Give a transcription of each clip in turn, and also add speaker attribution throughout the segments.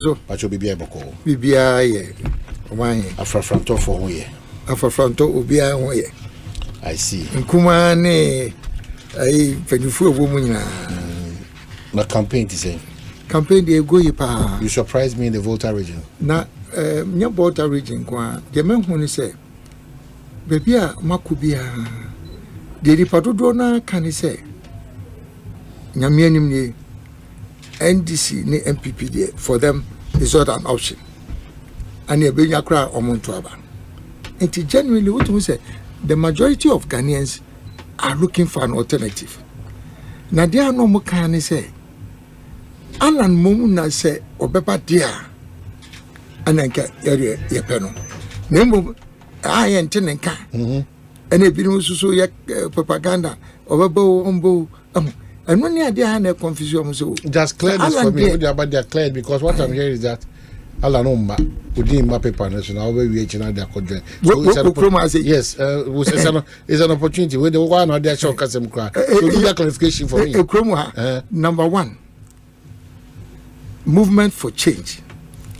Speaker 1: So,
Speaker 2: but you'll be able to call.
Speaker 1: Bibia, why?
Speaker 2: After front of 4 years.
Speaker 1: After front of Ubia,
Speaker 2: I see.
Speaker 1: Kumane, I Penufu woman.
Speaker 2: My campaign to say.
Speaker 1: Campaign de Goyipa.
Speaker 2: You surprised me in the Volta region.
Speaker 1: Na, near Volta region, the man who say, Bebia Makubia, the Ripadona can say, Yamianim NDC, ne NPP there, for them is not an option. And you bring a cry on Montuaba. And genuinely, what we say, the majority of Ghanaians are looking for an alternative. Now, there are no more can say, Alan Mumuna say, Obepa dear, and then get your penal. Name I and Tenenka, and a bit of propaganda, Obebo, Umbo, and when you had a confusion, so
Speaker 2: just clear this for me. But they're cleared because what I'm hearing is that Alanoma within my paper national where we their conjoint. Yes, it's an opportunity where the one or their show custom cry. So give that clarification for me.
Speaker 1: Number one, movement for change.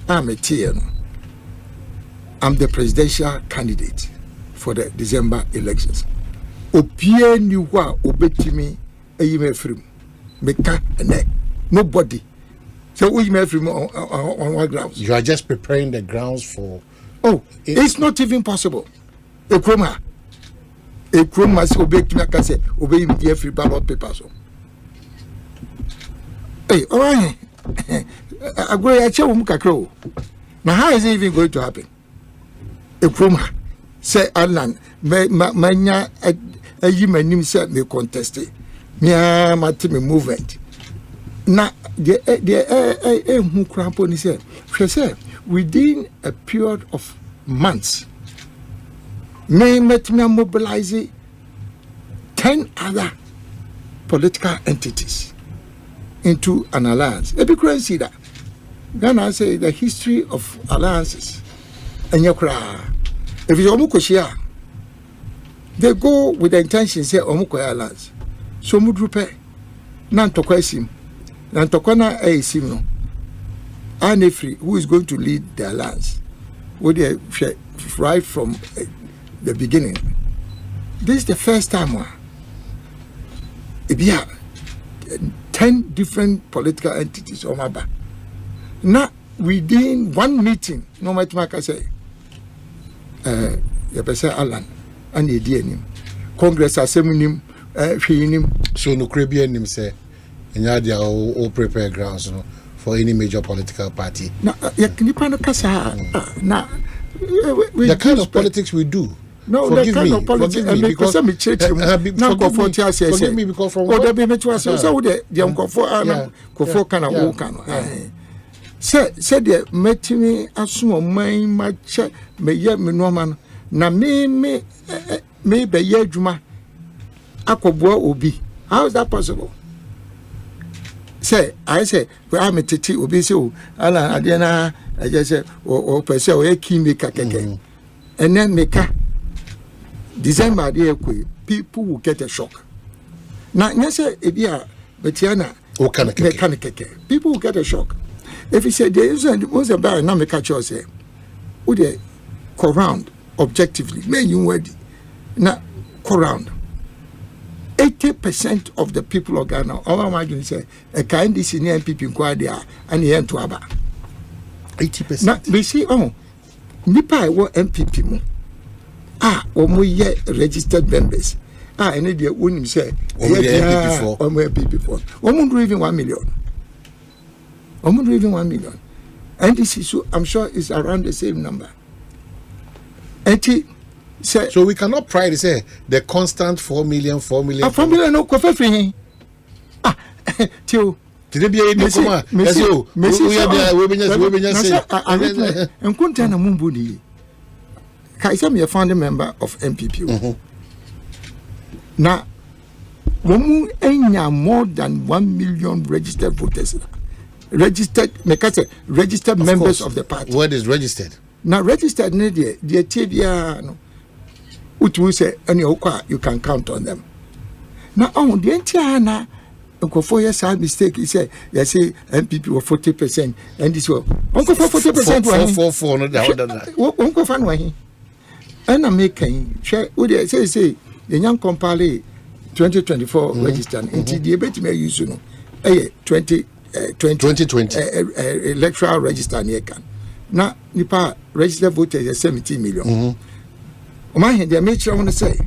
Speaker 1: I'm a TN. I'm the presidential candidate for the December elections. Opie niwa obetimi eyime free. Meka ene nobody. So we may free on what grounds?
Speaker 2: You are just preparing the grounds for.
Speaker 1: Oh, it's not even possible. A chroma must obey Kinaka obey the free ballot papers. Hey, all right. I go at Chawumka. Now, how is it even going to happen? A chroma say Alan, my human said me contested. Me my team movement. Now the who crampon is said within a period of months may met me mobilize 10 other political entities into an alliance. Every crazy that Ghana say the history of alliances and yakra. If it's Omukoshia, they go with the intention say Omukoya alliance. So mudrupe Nantokwesim Nantokwana Aisim no Anefri, who is going to lead the alliance, would they right from the beginning. This is the first time it 10 different political entities on my back. Now within one meeting, no matter what I say, you say Alan and the DNM Congress Assembly.
Speaker 2: So no Caribbean him say, and you are all prepare grounds for any major political party.
Speaker 1: Now, the
Speaker 2: kind of politics we do.
Speaker 1: No,
Speaker 2: forgive
Speaker 1: the kind
Speaker 2: me,
Speaker 1: of politics.
Speaker 2: Forgive me because
Speaker 1: forgive
Speaker 2: me because from
Speaker 1: what said the metimi aso man mache me ye me no man na me be ye adwuma akoboa obi. How is that possible? Say I say we am tete obi say o ala ade na I just say o pese o ekimika keke and then meka December dey people will get a shock. Now say e bia betiana
Speaker 2: o kan
Speaker 1: keke people will get a shock. If he said there was a bar na meka cho say wo dey go round objectively may you ready na go round 80% of the people of Ghana, all imagine say a kind of senior NPP inquiry and the end to Aba.
Speaker 2: 80%.
Speaker 1: Now we see Nipa wa NPP mo. Omo ye registered members. And they wouldn't say NPP for. Omo do even 1 million. Omo do even 1 million. And this is I'm sure is around the same number.
Speaker 2: So we cannot pride to say the constant 4 million.
Speaker 1: 4 million no kofa free. Tio.
Speaker 2: Did it be a new command? Messi, we are
Speaker 1: and Kuntana Mumbudi. Kaisa me a founding member of NPP. Now, Womu enya more than 1 million registered voters. Registered members of the party.
Speaker 2: What is registered?
Speaker 1: Now registered the TBA no. Which we say any you can count on them. Now on the entire Uncle 4 years I mistake. He said, you say NPP were 40%, and this was Uncle 40%.
Speaker 2: 4 no that.
Speaker 1: Uncle Fan Wahi. And I'm making say the young compile 2024 register into the debate may use 2020 electoral register near can. Now, Nipa registered voters is 17 million. My hand, I make sure I want to say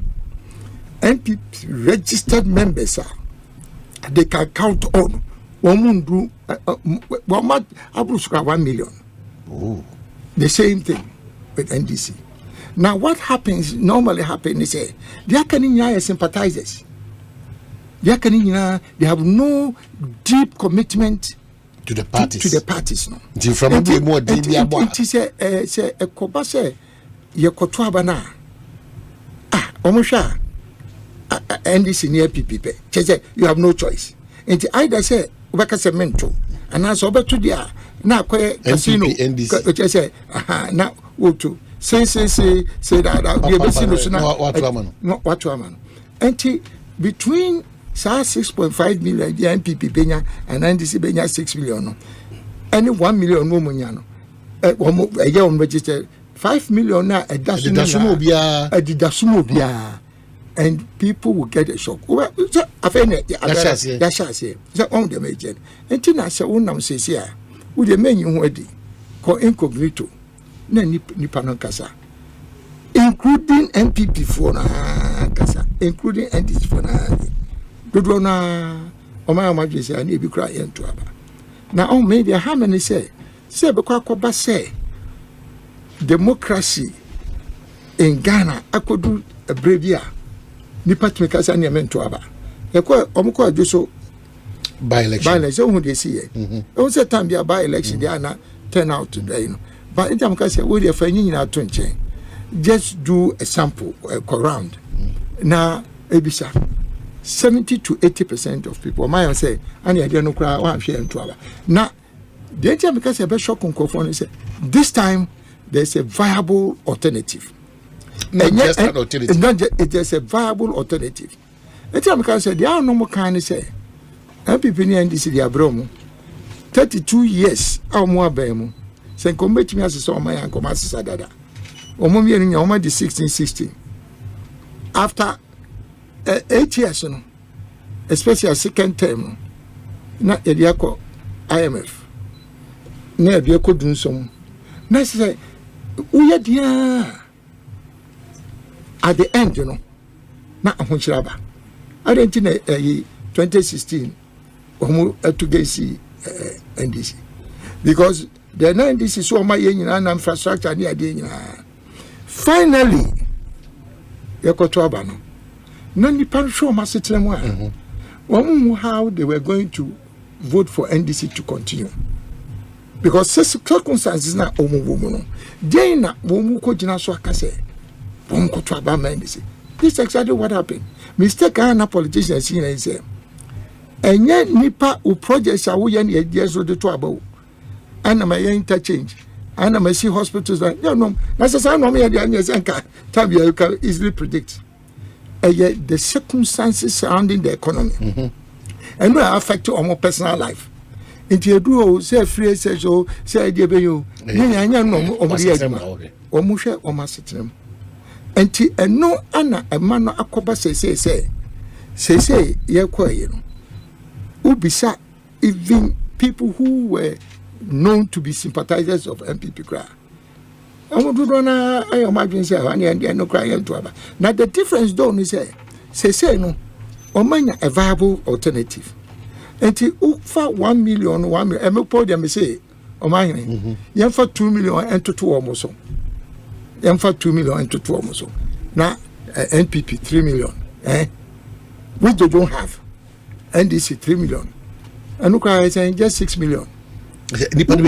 Speaker 1: NPP registered members are they can count on 1 million. The same thing with NDC. Now, what normally happens is they are sympathizers. They have no deep commitment
Speaker 2: to the parties.
Speaker 1: No.
Speaker 2: From
Speaker 1: it is a kobase yekotuabana. Omusha NDC near PPP. You have no choice. And either say ubaka cemento and as over to dia na kwe casino
Speaker 2: NDC.
Speaker 1: Say na wotu. Say that what and between 6.5 million the NPP Benya and NDC Benya 6 million. Any 1 million no munyano. A year on registered 5 million na a didasumobia. And people will get a shock. Well, that's on the major. And Tina said, "One says here, with the menu ready, call incognito, Nippon Casa, including NPP for Casa, including NDC for Dudrona, Omar Major, and you cry into Abba. Now, maybe how many say, because say, democracy in Ghana, I could do a brave year. Nipa tumekasa ni amento aba ekwa omukwa ajuso
Speaker 2: by election
Speaker 1: who they see o say time be by election they are not turn out today but in time kase we dey fanyi na to nchen just do a sample round na ebisa 70 to 80% of people my say and you no kra wan hwe ento aba na the time kase be shock nkofo say this time there's a viable alternative. It is a viable alternative. The time can say, there are no more kind of say, NPP and NDC, they are bromo 32 years, or more bemo. Say, come back to me as a son, my uncle, Master Sadada. Or Mommy in your 1616. After 8 years, especially a second term, not a Diaco IMF. Near Diaco doing some. Nice say, we are dear. At the end, na ahunchiraba. I don't think 2016 to get see NDC because the NDC so my infrastructure near the finally yakotoaba no. Nani pan show masitremwa. How they were going to vote for NDC to continue. Because circumstances na omuwomo. Dey na womu ko jina so akase. This is exactly what happened. Mistake Ghana politicians and say, and yet Nipa who projects are we any ideas of the trouble. And my interchange. And I see hospitals that no, that's a no me time you can easily predict. And yet the circumstances surrounding the economy and will affect your own personal life. Into your duo, say free sexual, say idea be you. Omusha or massitre. And no Anna a man akoba say ye kwa ubisa even people who were known to be sympathizers of NPP cry. I imagine say and no cry to aba. Now the difference don't is say no omanya a viable alternative. And ufa 1 million and me podium say omanya yen for 2 million and to 2 almost. For 2 million and to 2 almost. Now, NPP 3 million. Which they don't have. NDC 3 million. And look, I saying just 6 million.
Speaker 2: Nipan be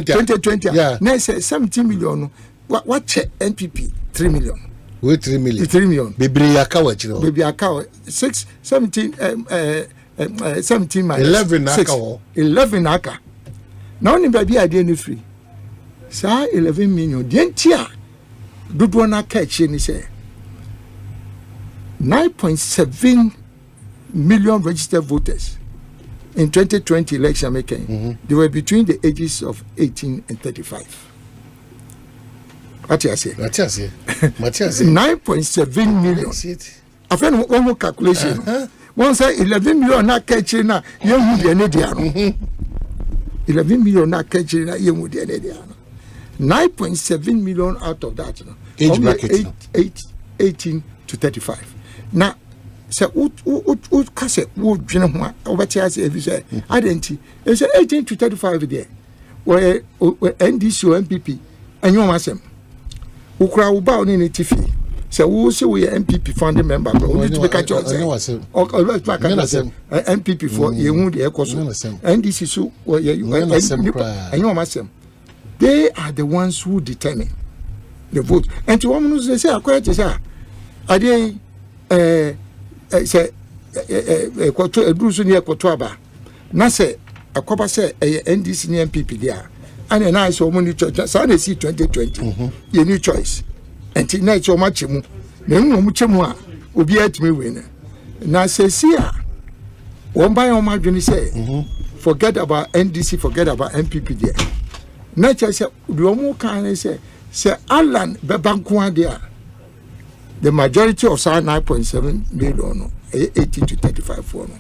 Speaker 1: 2020. Yeah. Now say 17 million. What check NPP 3 million.
Speaker 2: We 3 million.
Speaker 1: 3 million.
Speaker 2: Baby akawa chino.
Speaker 1: Baby akawa 17 minus
Speaker 2: 11 akawa.
Speaker 1: 11 aka. Now ni baby idea ni free. Sa 11 million dientia dodo na catch ni say 9.7 million registered voters in 2020 election making. They were between the ages of 18 and 35. What you say? 9.7 million. I found one more calculation. One say 11 million na catching na young Indian. 11 million na catching na young Indian. 9.7 million out of that,
Speaker 2: age bracket
Speaker 1: 18 to 35. Now, so what can say? What you know? Over here, say, identity. It's 18 to 35 there. Where NDC or NPP, and you must say, who crowd about in a TV. So who say we are NPP founding member? Who to make a choice? NPP for you would the NDC so and you must say. They are the ones who determine the vote. And to one who say, "I quite say, I say, a Bruce near Kotoaba." Na say, a copper say, a NDC near NPP there. And a nice woman, so I see 2020, your new choice. And tonight, so much more. Then, much more will be at me winner. Now, say, see, one by one, my say, forget about NDC, forget about NPP there. Nature said, "Duomo can say, Alan Bebanqua there. The majority of 9.7 million, 18 to 35 for no.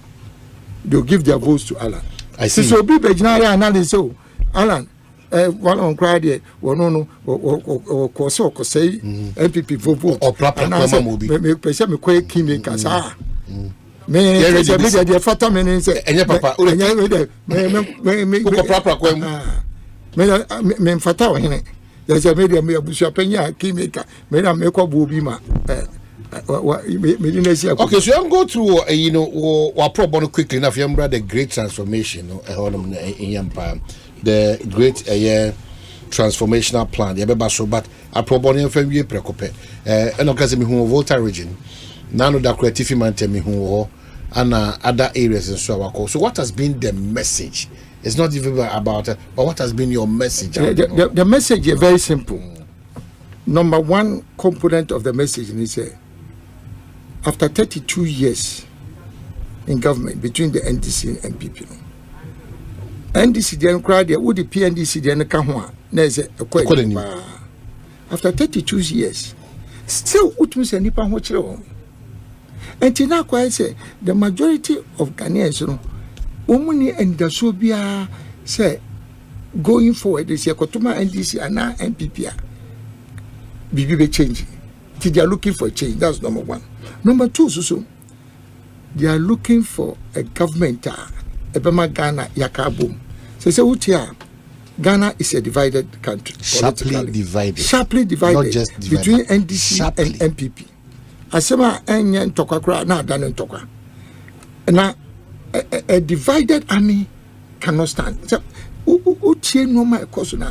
Speaker 1: They'll give their votes to Alan.
Speaker 2: I see.
Speaker 1: So be Bejnari analysis. So, Alan, one on Friday, one no, or Koso, Kosei, NPP vote,
Speaker 2: or proper
Speaker 1: movie. Me present me quite keen because me, the Fata men say, and your papa, me proper. Me mfata wa hene ya se media me abusu apenya kimeka me na me kwa bobima me didn't see.
Speaker 2: Okay, so I'm go through you know our problem quickly enough. You remember the great transformation in Empire, the great transformational plan. You remember so, but our problem in FM we preoccupy. And okay, me who Volta region. None of the creative man tell me who and other areas in so. So what has been the message? It's not even about it, but what has been your message?
Speaker 1: The message is very simple. Number one component of the message is after 32 years in government between the NDC and NPP. NDC then cried, would the PNDC then come after 32 years, still, what was any pan watch and now, quite say the majority of Ghanaians, Omuni and the Sobia say going forward this year, Kotuma NDC and now NPP be changing. They are looking for a change. That's number one. Number two, so they are looking for a government. Ebema Ghana Yakabum. So say Utia, Ghana is a divided country.
Speaker 2: Sharply divided.
Speaker 1: Not just divided. Between NDC and NPP. Asema enyen tokakra na dane toka. Na a divided army cannot stand. So, utie no ma ekoso na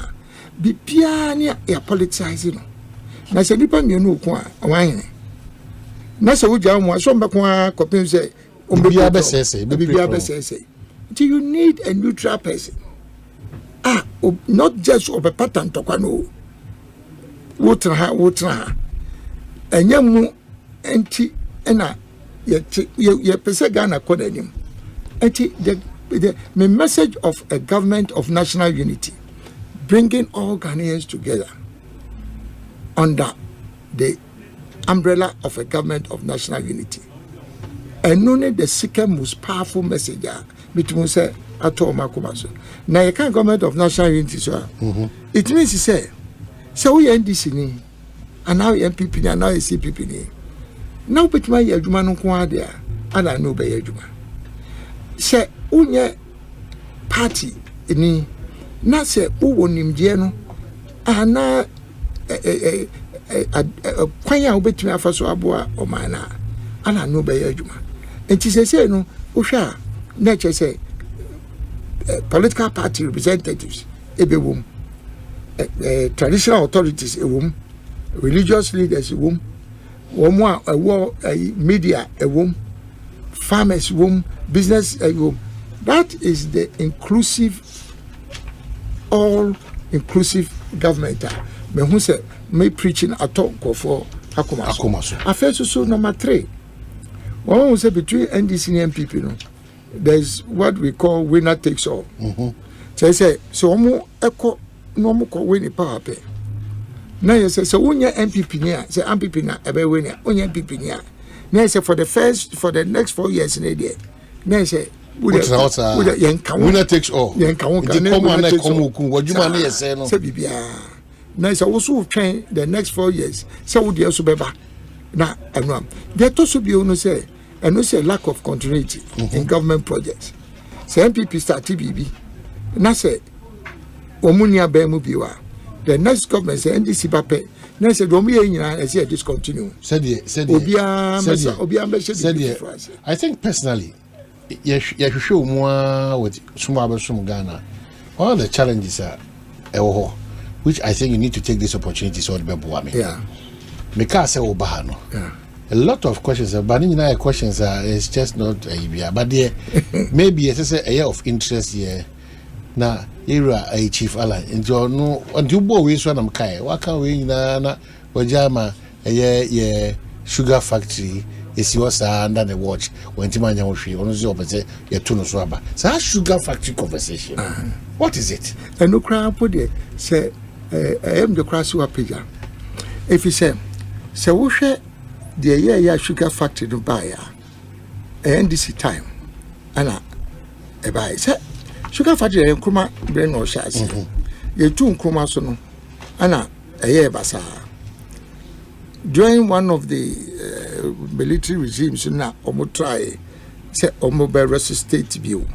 Speaker 1: bibia ne ya politicizing. Na se nipa mienu ko a wan. Na se wuja mo so mbeko a kopin say
Speaker 2: bibia be sese.
Speaker 1: You need a neutral person. Not just of a pattern toka no. Wotra. Enyamu enti ena ye pese Ghana kodanim. The message of a government of national unity, bringing all Ghanaians together under the umbrella of a government of national unity. And only the second most powerful message between say Atoma Kumaso. Now you can't government of national unity, sir. It means to say, so we NDC ni, and now NPP and now CPP ni. Now put my yajuma no kwa there, and I know by yajuma. Say unye party ni na se uwo nimdie no ana kwanya obetumi afaso aboa omana ana no be adwuma enti se no uhwa na che say political party representatives ebewom traditional authorities ewom religious leaders ewom womo media ewom farmers ewom business ewom. That is the inclusive, all-inclusive government. Me who say me preaching at all for Akumaso. Affairs so number 3. One will say between NDC and NPP, no, there's what we call winner takes all. So I say, so echo no more win power pay. Now you say, so when your NPP near, say NPP na ebe winner, when your NPP near. Now say for the next 4 years in a day. Now say, winner
Speaker 2: takes all.
Speaker 1: Now say also train the next 4 years. So would you also be back? Now, there also be ono say, and also lack of continuity in government projects. So NPP start TBB. Now say, Omunia Bemu Biwa. The next government say NDC Bape. Now say Domia and say discontinue.
Speaker 2: Said I think personally, you should show more with Sumaba Ghana. All the challenges are which I think you need to take this opportunity so the Bebuami.
Speaker 1: Yeah.
Speaker 2: Because Obahano. Yeah. A lot of questions, but questions are it's just not a but there maybe it's a year of interest here. Now, era a chief ally and you know until boy so I'm kai. What can we na wajama a sugar factory is yours under the watch when Timanya Oshi on the opposite your tunnels rubber. So that sugar factory conversation. What is it?
Speaker 1: And no crowd put it say I am the crass who pigger. If you say so we share the year sugar factory to buy and this time and I buy sugar factory and kuma brain or shas. You two kuma sono ana a year basa. During one of the military regimes na omo try say omo be resuscitate view.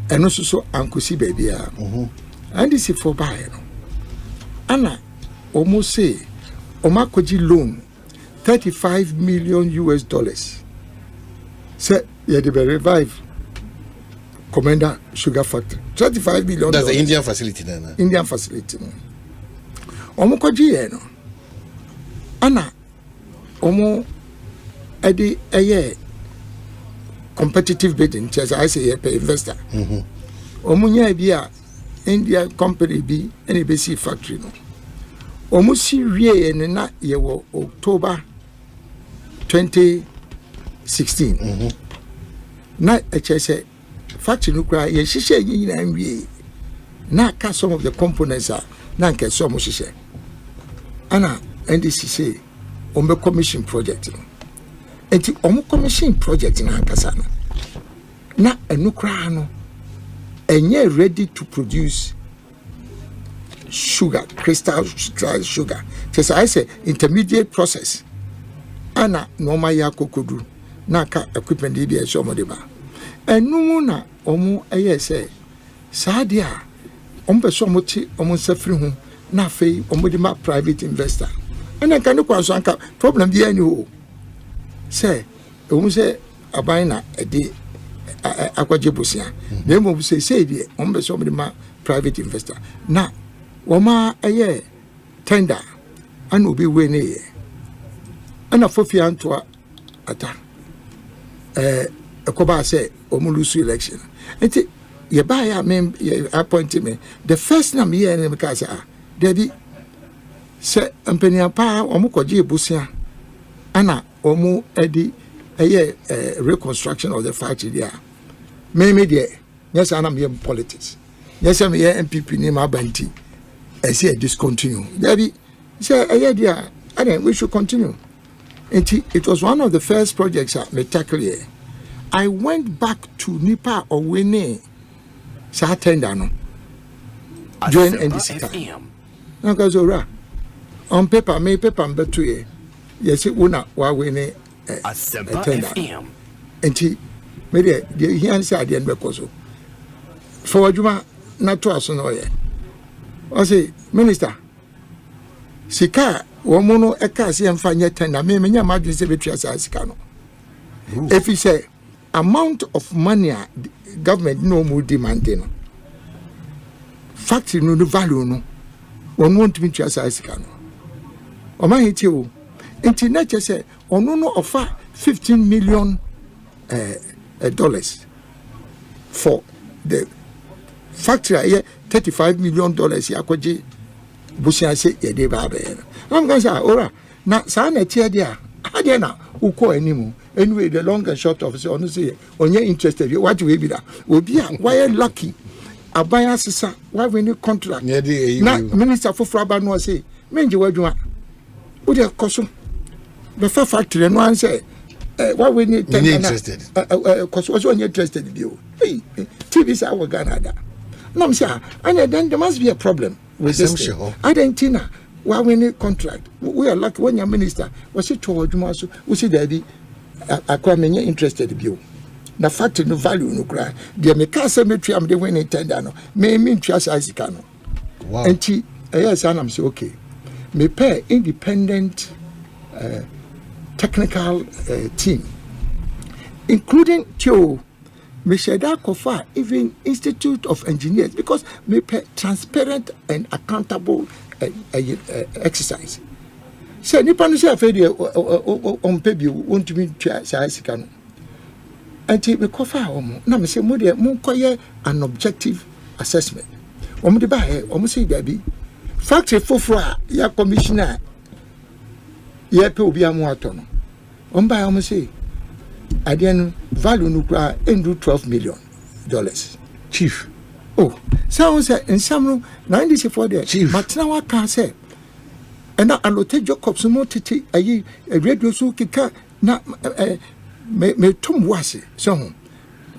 Speaker 1: And also so ankusi baby and this is for buy no. Ana omo say omakoji loan $35 million. Say yeah they will revive Commander Sugar Factory. $35 million.
Speaker 2: That's the Indian facility then.
Speaker 1: Indian facility. Omokoji no. Ana omo edi eye competitive bidding as I say pay investor. Omo nya bia India company bi NPP factory no. Omo si wie na ye wo October 2016. Na say factory no kra ye hihye yi na wie. Na ka some of the components are na nke so mo hihye. Ana NDC say ombe commission project no. Enti omo commission project na akasa no. Na enukra no enye ready to produce sugar, crystal sugar. Just I say intermediate process. Ana normal ya kokodu na ka equipment dey be so modeba. Enu na omo say sadia ombe so moti omo safri hu na fei omo de ma private investor. Ana kan ko so anka problem bi ani ho. Say omo say aban na ede akwaje bosia. Na mo say dey ombe so omo de ma private investor. Na woma tender and obi we ne ye ana fofi antoa ata ekoba say omulusu election enti ye ba ya me appoint me the first na me here na me ka say Debbie say empenia pa omukoje ebusia ana omu edi reconstruction of the factory there me there yes ana me politics yes me NPP ni ma banti I say discontinue. Debbie say idea and we should continue. It was one of the first projects at Metakle. I went back to Nipa or Wene Satendano. Join NDC. Nakazora. On paper, me paper between. Yes, it wona wa Wene FM. And he made the answer at the end because for Juma not to us no. I say, Minister, Sika, womono ekasi emfanye tender, me nya madwin se betria sa sika no. If he say amount of money government no more demanding no. Factory no value no. One want to be betria sa sika no. O ma hiti o. Enti na che say ono no offer $15 million dollars for the factory here. $35 million yakwaje busia se yede ba be. I'm going to say ora na sa na tie dia ade na ukọ animu anyway the long and short of it on say on you interested what we be that will be why lucky abaya sisa why we need contract na minister for fraba no say menje wadwuma wo de koso the factory no an say why we need
Speaker 2: interested
Speaker 1: koso was on interested bio hey TV say we Ghana da no me say and then there must be a problem with this Argentina why we need contract we are lucky when your minister was it to wadwuma so we see daddy akwa menye interested bio na factory no value no cry de me ka say metri am de when tender no me ntwa size ka no
Speaker 2: wow
Speaker 1: enti yes and I'm say okay me pay independent technical team including Tio Mesheda Kofa even Institute of Engineers because me pay transparent and accountable exercise say nipa no say afedi on pay bi won to me ntwa size ka no enti me kofa omo na me say mo de mo koye an objective assessment omo de ba he omo say da bi factory foforo ya commissioner ya pe obi amu ato no omo ba omo say adian value no kra endu $12 million
Speaker 2: chief
Speaker 1: oh so say ensam no 94 there matna wa ka say and na alote Jacobs mo titi ayi radio so kika na me tum wase so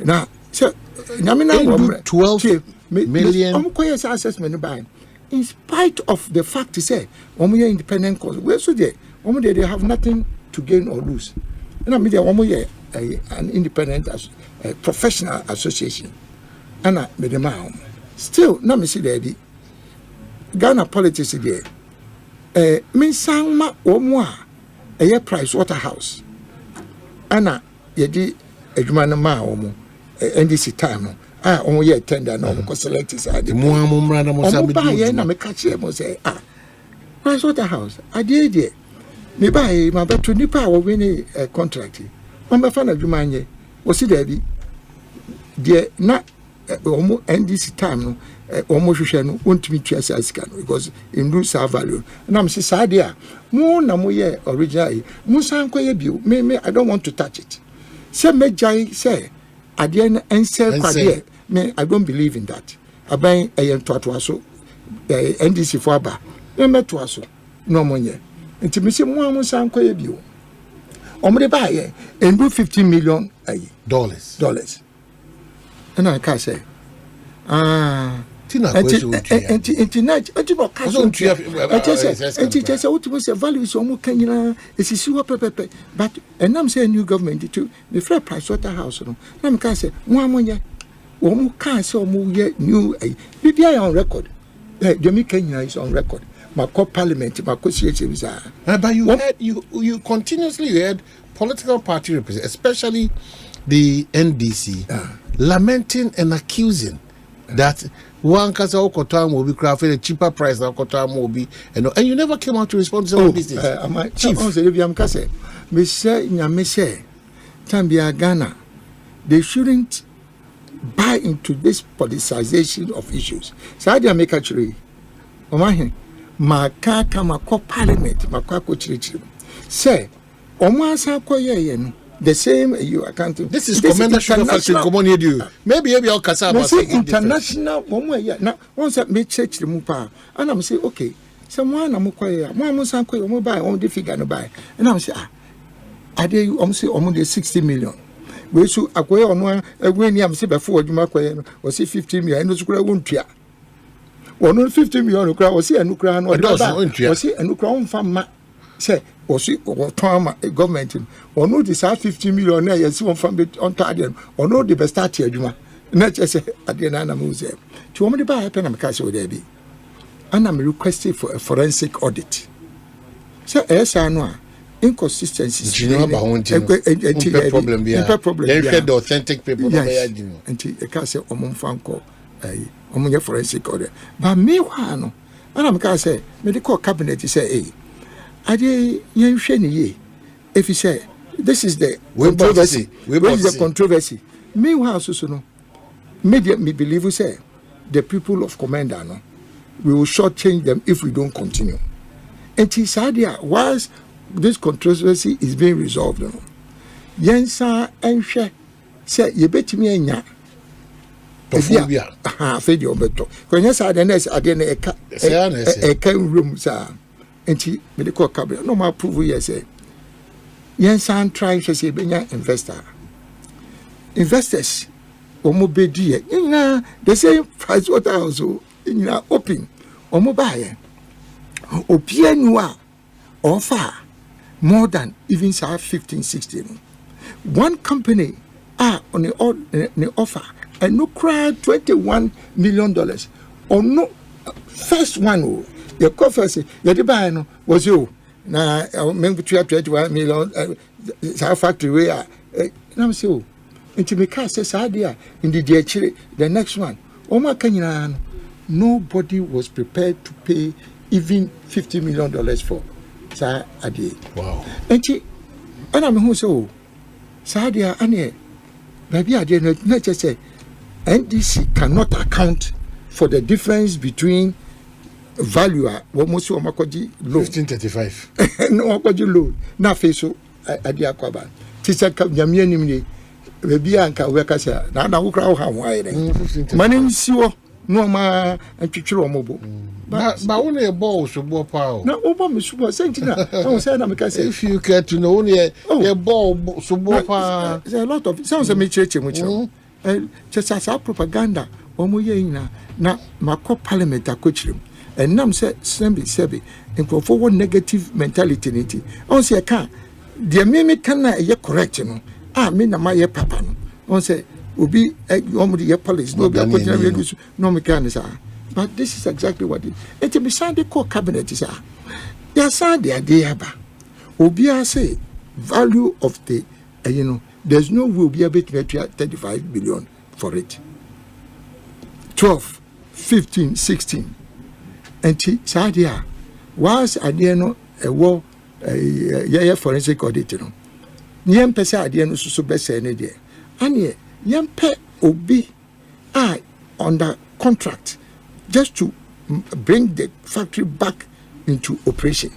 Speaker 1: na so nyame na
Speaker 2: 12 million
Speaker 1: koye assessment by in spite of the fact say omo independent cause we so there omo they have nothing to gain or lose and I mean omo an independent professional association and me dem still na me see there Ghana politics there me sang ma omo a Price Waterhouse ana yedi adwuma no ma omo NDC time no omo ye tender na omo select side
Speaker 2: mo amumra na mo sabe
Speaker 1: do na me catch mo say Price Waterhouse ade de me buy ma beto nipa wo win contract o me fa na adwuma anye o si da bi de na omo NDC time no omo hwehwe no ontimi tua sika no because in lose value na me say side a mo na mo ye original mo san koye bio me I don't want to touch it say me jai say ade na ensel kwade me I don't believe in that aban to so NDC for aba me to aso no mo nye nti me say mo san koye bio omo de ba ye endu $15 million dollars and I can say
Speaker 2: tina
Speaker 1: question enti no cash on enti ultimate say value so mo kanyina esisi wo pepepe but and I'm saying new government to the fair Price Waterhouse no na me can say mo amonye wo mo can say o mo ye new bibia on record the me kanyina is on record my parliament my constituency
Speaker 2: but you continuously heard political party representatives especially the NDC lamenting and accusing that one kasa okotam will be crafted a cheaper price than okotam will be and you never came out to respond to some of these things.
Speaker 1: Chief me say nyame say Tambia Ghana they shouldn't buy into this politicization of issues. So they make actually makaka mako parliament makako chirichiri say omansa koye no the same you account.
Speaker 2: This is Commander Sugar Factory common you. Maybe I'll kasa about
Speaker 1: international one now once that me church the mupa and I'm say okay someone am koye mo san koye mo buy on the figure no buy and I'm say I dey say almost 60 million we so akoye ono egwe ni am say before adwuma koye no o say 50 million no sukura wontua ono 50 million no kura o say enukura no o say enukura on fa ma say o see o ton government or no this 50 million na yes one from on target or no the best start adwuma na che say ade na na mu say ti o mo de ba happen na me ka say o dey bi and I'm requesting for a forensic audit so esa no a inconsistencies
Speaker 2: problem the authentic people
Speaker 1: and e ka say o mo fanko o mo forensic audit but me wa no and I'm ka say medical cabinet say ade yenhwe ne ye if you say this is the controversy the controversy meanwhile so no media me believe we say the people of Commander no we will shortchange them if we don't continue and Sadia once this controversy is being resolved no yensa enhwe se yebetimi anya
Speaker 2: tofobia
Speaker 1: fedi obeto kwenya sa de na ade na eka room sa enti medical cabinet no ma approve yes yensa try se benya investors omo bedi nya the same price what also nya open omo buy opianu a offer more than even 15-16 one company on the offer and no cry $21 million or no first one your coffee say your buy no was you na men between 21 million factory where na say oh into me car says idea in the next one oma kanyina nobody was prepared to pay even $50 million for sa idea.
Speaker 2: Wow.
Speaker 1: Enti ana me hu so sa idea ane baby idea na say NDC cannot account for the difference between value almost omakoji loan
Speaker 2: 1535
Speaker 1: no omakoji loan na fe so idea kwaba tisa ka nyame nim ni baby anka we ka say na wukra wo ha ho aye mani nsiwo no ma antwetwere omobo
Speaker 2: ba won e ball so bo pa
Speaker 1: na obo me so sentina I say na me ka say
Speaker 2: if you care to know e ball so bo pa
Speaker 1: there's a lot of sounds me cheche mu chiro just as propaganda omo ye ina na mako parliament akochirim enam say sembi nkofo wo negative mentality niti on say ka de me kan na ye correct no me na ma ye papa no on say obi omo de ye police no be akochirim reduce no me kan say but this is exactly what it be signed the core cabinet is ya signed the idea ba obi say value of the there's no way be able to get 35 billion for it 12 15 16 and sadia was idea no wo forensic audit no nyem pese idea no so be say ne de ane yem pe obi under contract just to bring the factory back into operation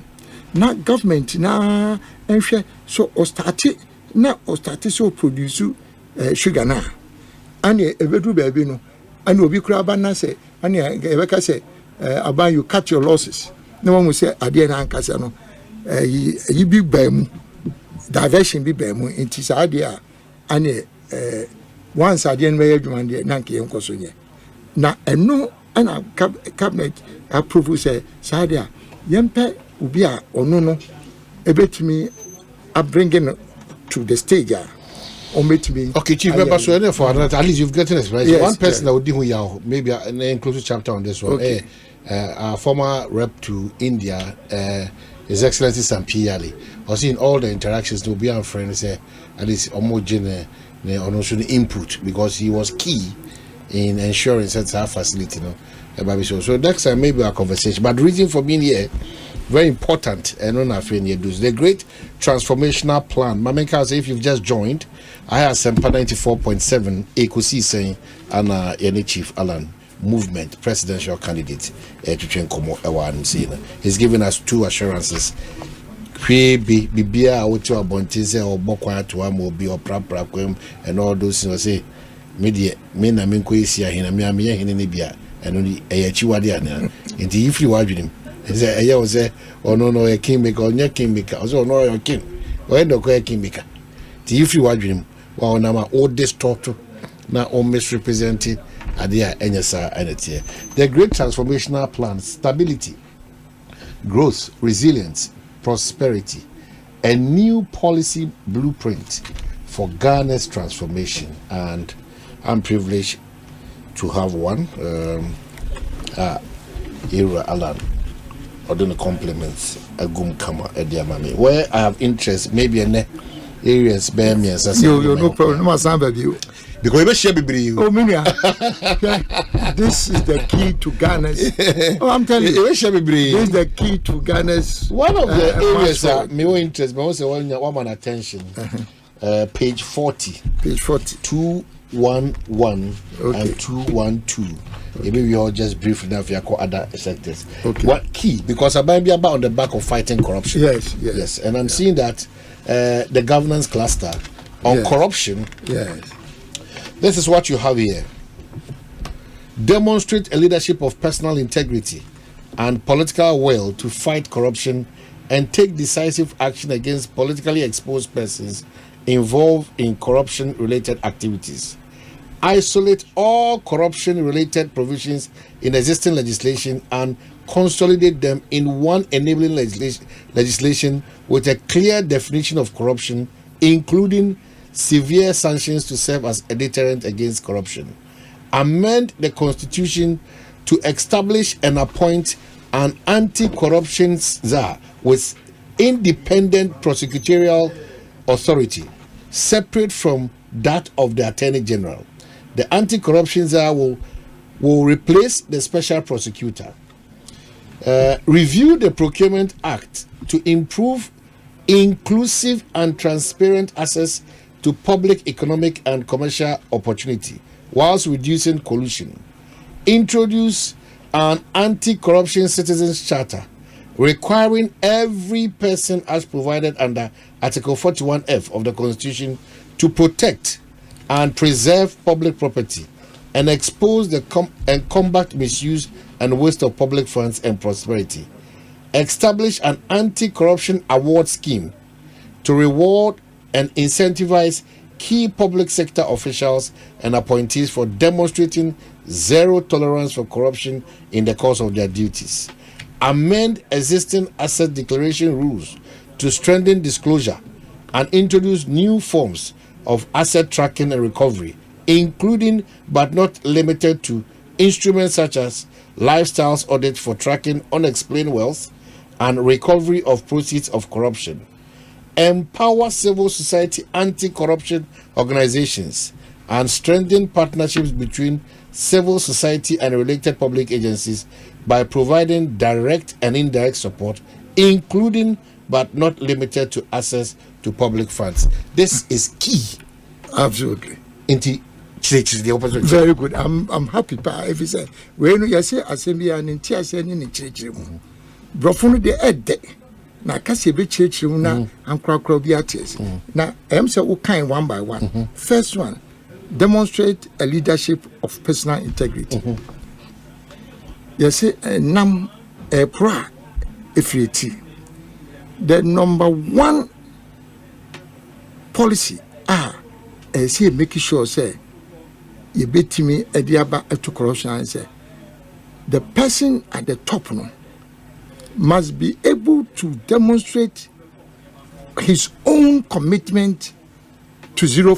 Speaker 1: na government na enhwe so o started so produce sugar na ane ebedu baby no ane obi kura ba na say ane ebeka say aban you cut your losses na one say ade na ankasa no yi bi ba mu diversion bi ba mu enti sa ade a ane once ade no be adwuma de na nke enkoso nye na eno ana cabinet approve say sa ade a yempe obi a ono no ebetimi a bringing to the stage or me.
Speaker 2: Okay, Chief Member, so for at least you've gotten it right.
Speaker 1: Yes,
Speaker 2: one person that would do maybe an inclusive chapter on this one. Okay. Our former rep to India, His Excellency Sampi Ali, was in all the interactions to be our friends, at least homogeneous input because he was key in ensuring such a facility. So next time maybe our conversation. But the reason for being here, very important, and on our friend here, the great transformational plan. Mamenka, if you've just joined, I have Sempa 94.7 Ekusi saying, and any Chief Alan movement presidential candidate he's given us two assurances. Bibia or Bokwa to Amobi or Prapraquem and all those things. Say, media, men, I mean, Quasia, Hinamia, Hinibia, and only a Chiwadiana. And if you watch him, he said, I was there, or no, a kingmaker, or near kingmaker, also no, a king, or no, a kingmaker. If you watch him, well, now my oldest daughter, now almost representing Adia Enyasa and the great transformational plan, stability, growth, resilience, prosperity, a new policy blueprint for Ghana's transformation. And I'm privileged to have one, Ira Alan. Or don't compliments a gum kama ediamami. Where I have interest, maybe in areas bear me as
Speaker 1: you no problem. No sound you.
Speaker 2: Because you share be
Speaker 1: oh minia. This is the key to Ghana's. Oh, I'm telling you.
Speaker 2: This is
Speaker 1: the key to Ghana's.
Speaker 2: One of the areas that me interest, but also one attention. Page 40.
Speaker 1: Page 40.
Speaker 2: 211 and 212. Maybe we all just briefly now if you call other sectors.
Speaker 1: Okay.
Speaker 2: What key? Because I might be about on the back of fighting corruption.
Speaker 1: Yes.
Speaker 2: And I'm seeing that the governance cluster on corruption.
Speaker 1: Yes.
Speaker 2: This is what you have here. Demonstrate a leadership of personal integrity and political will to fight corruption and take decisive action against politically exposed persons involved in corruption-related activities. Isolate all corruption-related provisions in existing legislation and consolidate them in one enabling legislation with a clear definition of corruption, including severe sanctions to serve as a deterrent against corruption. Amend the Constitution to establish and appoint an anti-corruption czar with independent prosecutorial authority, separate from that of the Attorney General. The anti-corruption czar will replace the special prosecutor. Review the Procurement Act to improve inclusive and transparent access to public economic and commercial opportunity whilst reducing collusion. Introduce an anti-corruption citizens charter requiring every person as provided under Article 41F of the Constitution to protect and preserve public property and expose and combat misuse and waste of public funds and prosperity. Establish an anti-corruption award scheme to reward and incentivize key public sector officials and appointees for demonstrating zero tolerance for corruption in the course of their duties. Amend existing asset declaration rules to strengthen disclosure and introduce new forms of asset tracking and recovery, including but not limited to instruments such as lifestyles audit for tracking unexplained wealth and recovery of proceeds of corruption. Empower civil society anti-corruption organizations and strengthen partnerships between civil society and related public agencies by providing direct and indirect support, including but not limited to access to public funds. This is key.
Speaker 1: Absolutely.
Speaker 2: Very
Speaker 1: good. I'm happy. If you say, when you say assembly and in tears and in church, Brofun de Ed. Na kasi be church na ankrakra bi ates na em say kind one by one. First one, demonstrate a leadership of personal integrity. Yes, nam pra efreti. The number one policy say making sure say you bet me ediaba to corruption and say the person at the top no must be able to demonstrate his own commitment to zero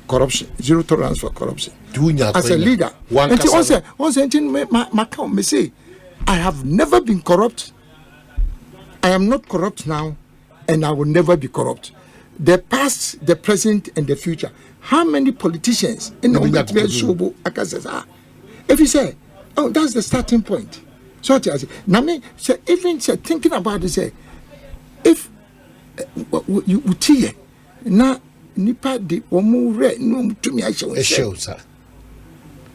Speaker 1: tolerance for corruption. As a leader, and also me say, I have never been corrupt. I am not corrupt now, and I will never be corrupt. The past, the present, and the future. How many politicians in the if you say, oh, that's the starting point. So I say, now me say even say thinking about it, say if you utie na nipa de omu re no to me show sir.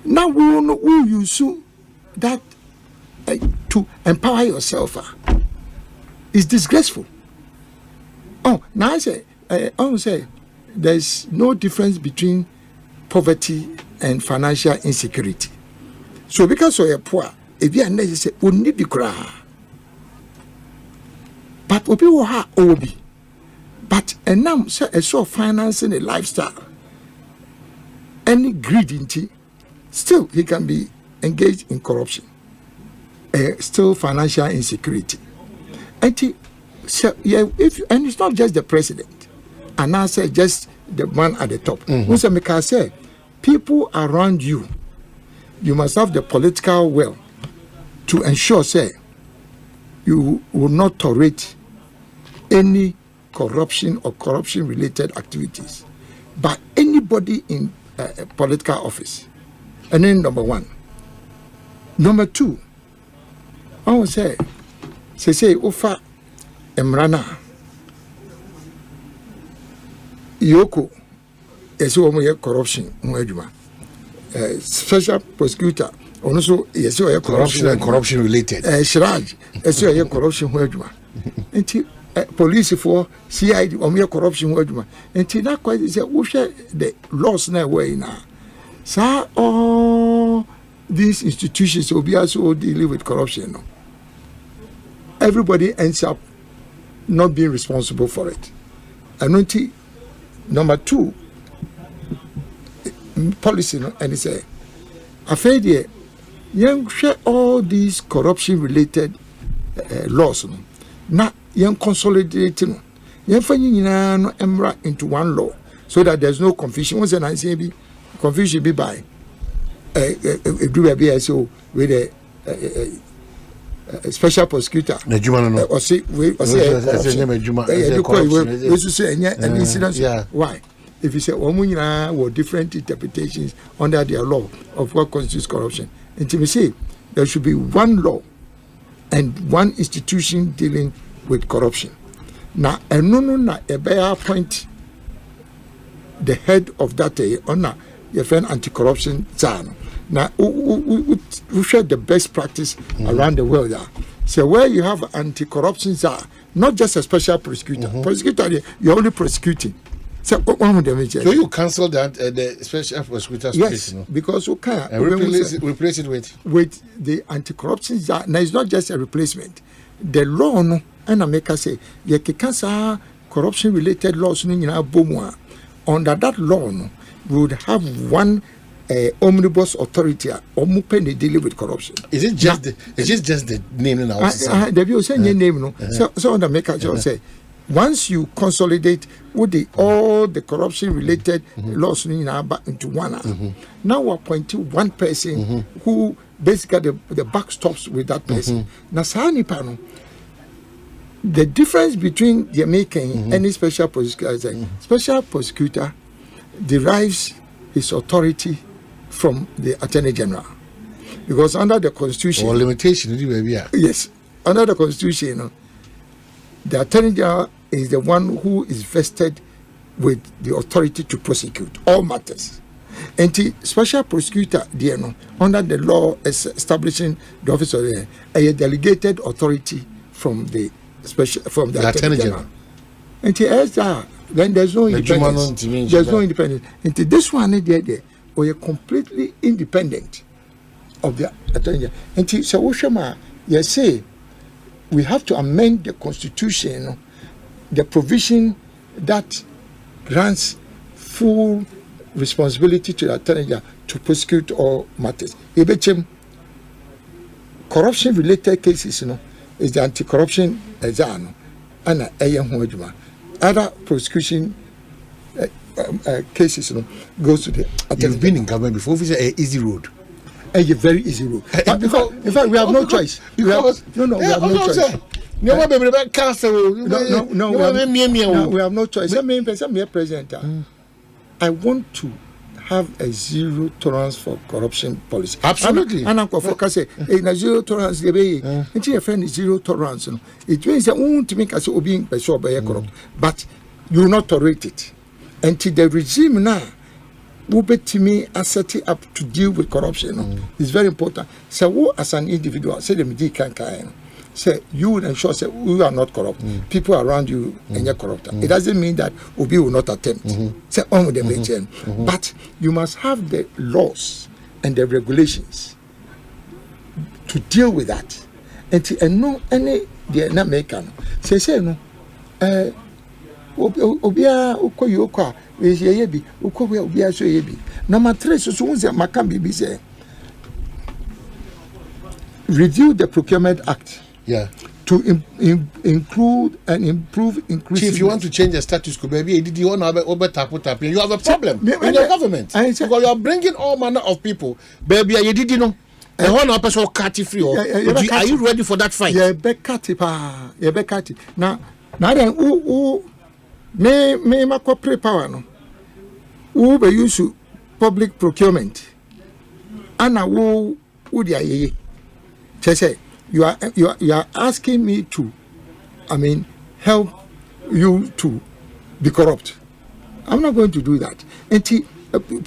Speaker 1: Now we use that to empower yourself. It's disgraceful. Oh, now I say there's no difference between poverty and financial insecurity. So because you're poor, if you are necessary, we need to cry. But obi will have obi. But and now so financing a lifestyle, any greed into, still he can be engaged in corruption. Still financial insecurity. And and it's not just the president, and I say just the man at the top. Mr. Mika said, people around you, you must have the political will to ensure, say, you will not tolerate any corruption or corruption-related activities by anybody in political office. And then number one. Number two, I will say, Ufa Emrana Yoko, yes, corruption, special prosecutor. Also, yes, corruption
Speaker 2: and corruption related.
Speaker 1: Shiraj, yes, corruption. police for CID or mere corruption word. And Tina quite is the laws now way now. So all these institutions will be also dealing with corruption. No? Everybody ends up not being responsible for it. And number 2, policy, no? And it's a failure. You share all these corruption related laws. No? Now, you consolidate. No? You emra into one law so that there's no confusion. Once I say confusion be by a group of BSO with a special prosecutor. Or say why? If you say Omunina were different interpretations under their law of what constitutes corruption, and to me say there should be one law and one institution dealing with corruption. Now, and no, a better point the head of that honor your friend anti-corruption zone. Now, we share the best practice around the world. So where you have anti-corruption zone, not just a special prosecutor. Prosecutor, you're only prosecuting. So
Speaker 2: you cancel that the special prosecutor space?
Speaker 1: Yes, no? Because you can
Speaker 2: replace it
Speaker 1: with the anti-corruption zone. Now, it's not just a replacement. The law, no, and I make us say, you can corruption-related laws under that law, no, we would have one omnibus authority open dealing with corruption.
Speaker 2: Is it just the name now?
Speaker 1: The view say name no. So on the maker say once you consolidate with all the corruption related laws into one. Now we're appointing one person who basically the buck stops with that person. Now Sani the difference between the making any special prosecutor special prosecutor derives his authority from the Attorney General, because under the Constitution,
Speaker 2: or limitation,
Speaker 1: yes, under the Constitution, the Attorney General is the one who is vested with the authority to prosecute all matters. And the special prosecutor, under the law establishing the office of a delegated authority from the Attorney General. And then there's no independence. There's no independence. And this one, we are completely independent of the Attorney General. And so, Oshama, you say we have to amend the Constitution, the provision that grants full responsibility to the Attorney General to prosecute all matters. Corruption-related cases, is the anti-corruption exam, and other prosecution cases goes to the Attorney.
Speaker 2: You've been in government before. It's an easy road.
Speaker 1: A very easy road. In fact, we have no choice. We have no choice. We have no choice. President, I want to have a zero tolerance for corruption policy.
Speaker 2: Absolutely.
Speaker 1: And I'm say in zero tolerance, and your friend is zero tolerance. It means that we want to make us being corrupt, but you will not tolerate it. And the regime now will be to me set it up to deal with corruption. It's very important. So, who as an individual, say the media can say you will ensure say we are not corrupt. People around you and you're corrupt. It doesn't mean that Obi will not attempt. Say on with the but you must have the laws and the regulations to deal with that. And no any the not make say no. Obia ukoyoka yebi ukobia obia so yebi. Number 3 so unze makambi bi say review the Procurement Act.
Speaker 2: Yeah.
Speaker 1: To include and improve inclusive.
Speaker 2: If you want to change the status quo, baby, you have a problem in your government. Because you are bringing all manner of people, baby. You didn't know. And one person cut free. Are you ready for that fight?
Speaker 1: Yeah, Bekati. Now then, who me ma corporate power no. Who be use public procurement. Ana who dia ye. Say. You are asking me to, help you to be corrupt. I'm not going to do that. And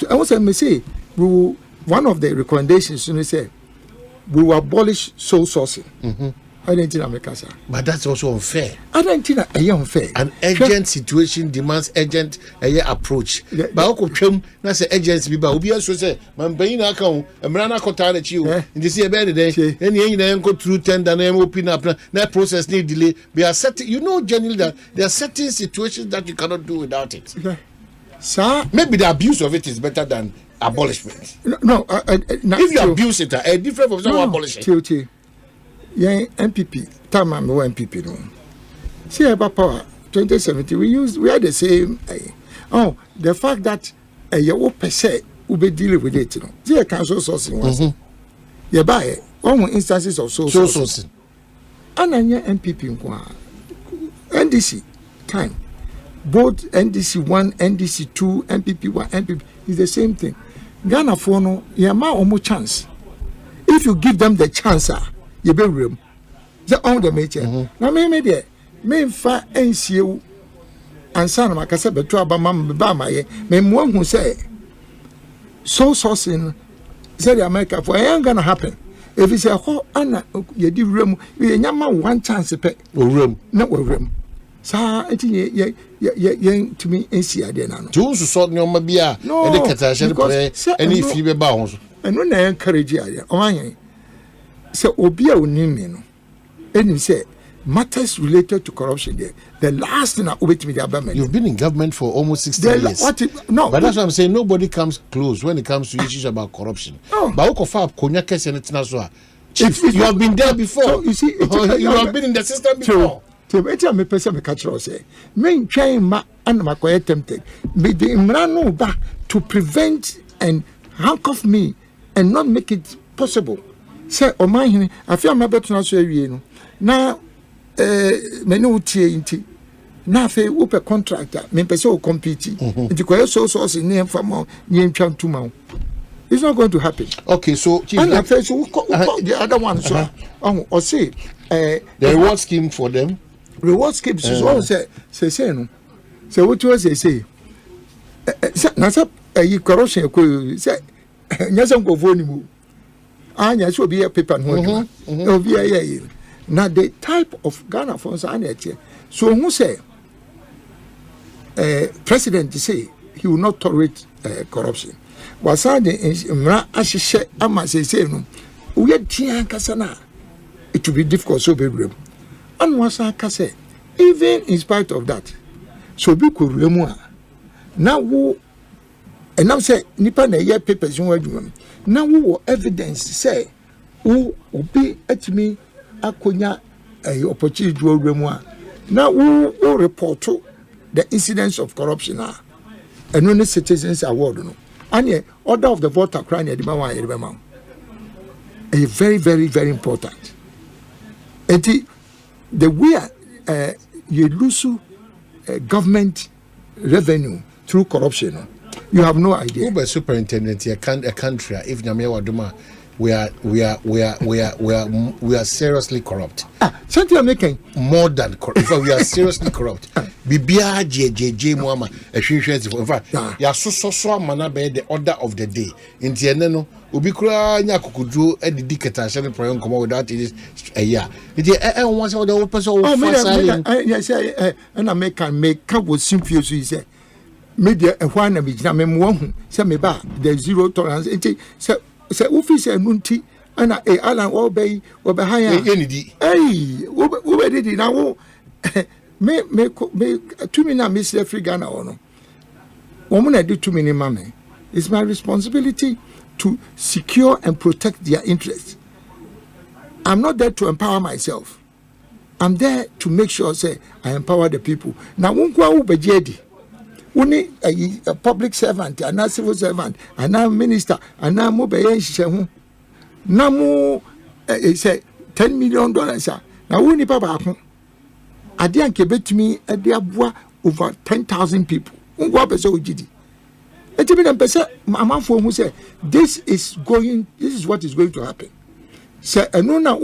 Speaker 1: I was say one of the recommendations say we will abolish sole sourcing. I don't think I'm a
Speaker 2: But that's also unfair.
Speaker 1: I don't think I'm unfair.
Speaker 2: An urgent situation demands urgent approach. But Uncle Chum, that's an agency. But we also say, Mambaina account, a Marana Cotana Chiu, and you see a better day, and you go through tender and open up. That process need delay. We are certain, you know, generally that there are certain situations that you cannot do without it.
Speaker 1: Sir,
Speaker 2: maybe the abuse of it is better than abolishment.
Speaker 1: No,
Speaker 2: if you abuse it, a different from someone abolishing.
Speaker 1: Yeah, NPP. Time I'm NPP. No. See about power. 2017. We are the same. Oh, the fact that you per se will be dealing with it. You know, see a council sourcing was. You buy one instances of sourcing. And then NPP NDC time. Both NDC 1, NDC 2, NPP 1, NPP is the same thing. Ghana for no, you have more chance. If you give them the chance, you be room. The on the major. Now, me fa NCU and son of my cassette, but trouble mamma Bama, me one who say so sourcing said America for ain't gonna happen. If it's a whole Anna, you do room, you never one chance to pay room, not room. Sa eti ye to me ensi ade na no
Speaker 2: to so ne o ma bia e de katashe pre any fi be ba ho so
Speaker 1: eno na encourage ade o anyen se obi a onimi no eni say matters related to corruption there the last thing that obey me the government.
Speaker 2: You've been in government for almost 60 years.
Speaker 1: No,
Speaker 2: but that's what I'm saying. Nobody comes close when it comes to issues about corruption. But Okofa konya kese netina so a you have been there before. So
Speaker 1: you see
Speaker 2: you have been in the system before.
Speaker 1: So me person me catch say me try ma and ma ko tempted me the imrano ba to prevent and handcuff me and not make it possible. Say o man hini afia ma beto na so awie no na me no tie nti na fe wo pe contractor me pese o compete nti ko so ni enfamo ni entwa ntuma. It's not going to happen. Okay, so and the other one so or say
Speaker 2: the reward scheme for them.
Speaker 1: Reward schemes is all say no. So what you say na say corruption ko say nyasa go vote ni mu anya so be a paper no be a na the type of Ghana funds an eche so who say president say he will not tolerate corruption wasa de mra ahihye ama say no we tia kasa na it will be difficult so be real. And was I say, even in spite of that, so be cool. Now, who and now say, Nipa na ye papers you now who evidence say, who be at me, Akonya, a opportunity to remoi. Now, who report to the incidents of corruption are and when the citizens award. And the order of the voter crying at the Mawa, a very, very, very important. The way you lose government revenue through corruption, you have no idea.
Speaker 2: Uber superintendent, a country, if Nyamewa Duma, we are seriously corrupt.
Speaker 1: Something making
Speaker 2: more than corrupt. We are seriously corrupt. Bibia JJ Muama, a few shares. In fact, ya so mana be the order of the day. In Tieneno, Ubikura Nyakukudru, and the Dictator, Shannon Proyon come without it a year. It once all the person.
Speaker 1: Yes, and I make couple simple, you say. Media a one of each name, some about the zero tolerance. Say officer Munti and a Alan obey or behind any. Hey, who did it now? Make 2 minutes miss every Ghana or no. Woman, I do too many money. It's my responsibility to secure and protect their interests. I'm not there to empower myself. I'm there to make sure, say, I empower the people. Now, won't go over JD. Only a public servant, a civil servant, a minister, a mobile. Namu say $10 million. Now, only Papa. I didn't give me a dear boy over 10,000 people. This is what is going to happen. Say, no, now,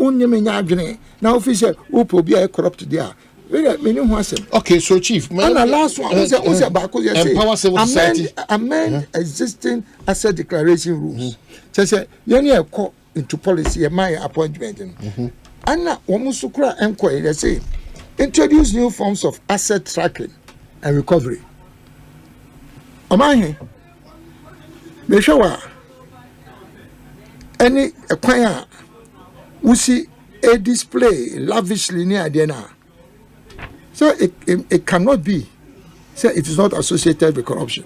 Speaker 1: officer, who will be corrupt there.
Speaker 2: Okay, so Chief,
Speaker 1: and the last one
Speaker 2: empower civil society.
Speaker 1: Amend existing asset declaration rules. Say, you need a call into policy, my appointment. Anna Womusukra enquiry, they say, introduce new forms of asset tracking and recovery. Omahe, Meshawa, any acquire, we see a display lavishly near Diana. So it cannot be. So it is not associated with corruption.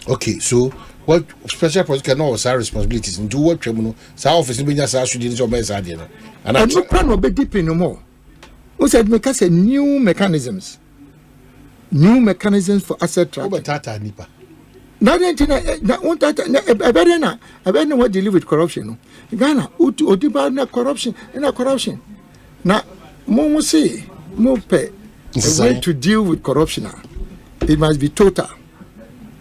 Speaker 2: Okay, so what special project cannot also responsibilities into what criminal office in should do job as and
Speaker 1: no plan will be deep no more. We said make us new mechanisms for asset tracking. Now then, I better what deal with corruption. Ghana, corruption, corruption. Now, more say, more pay. The way to deal with corruption, it must be total.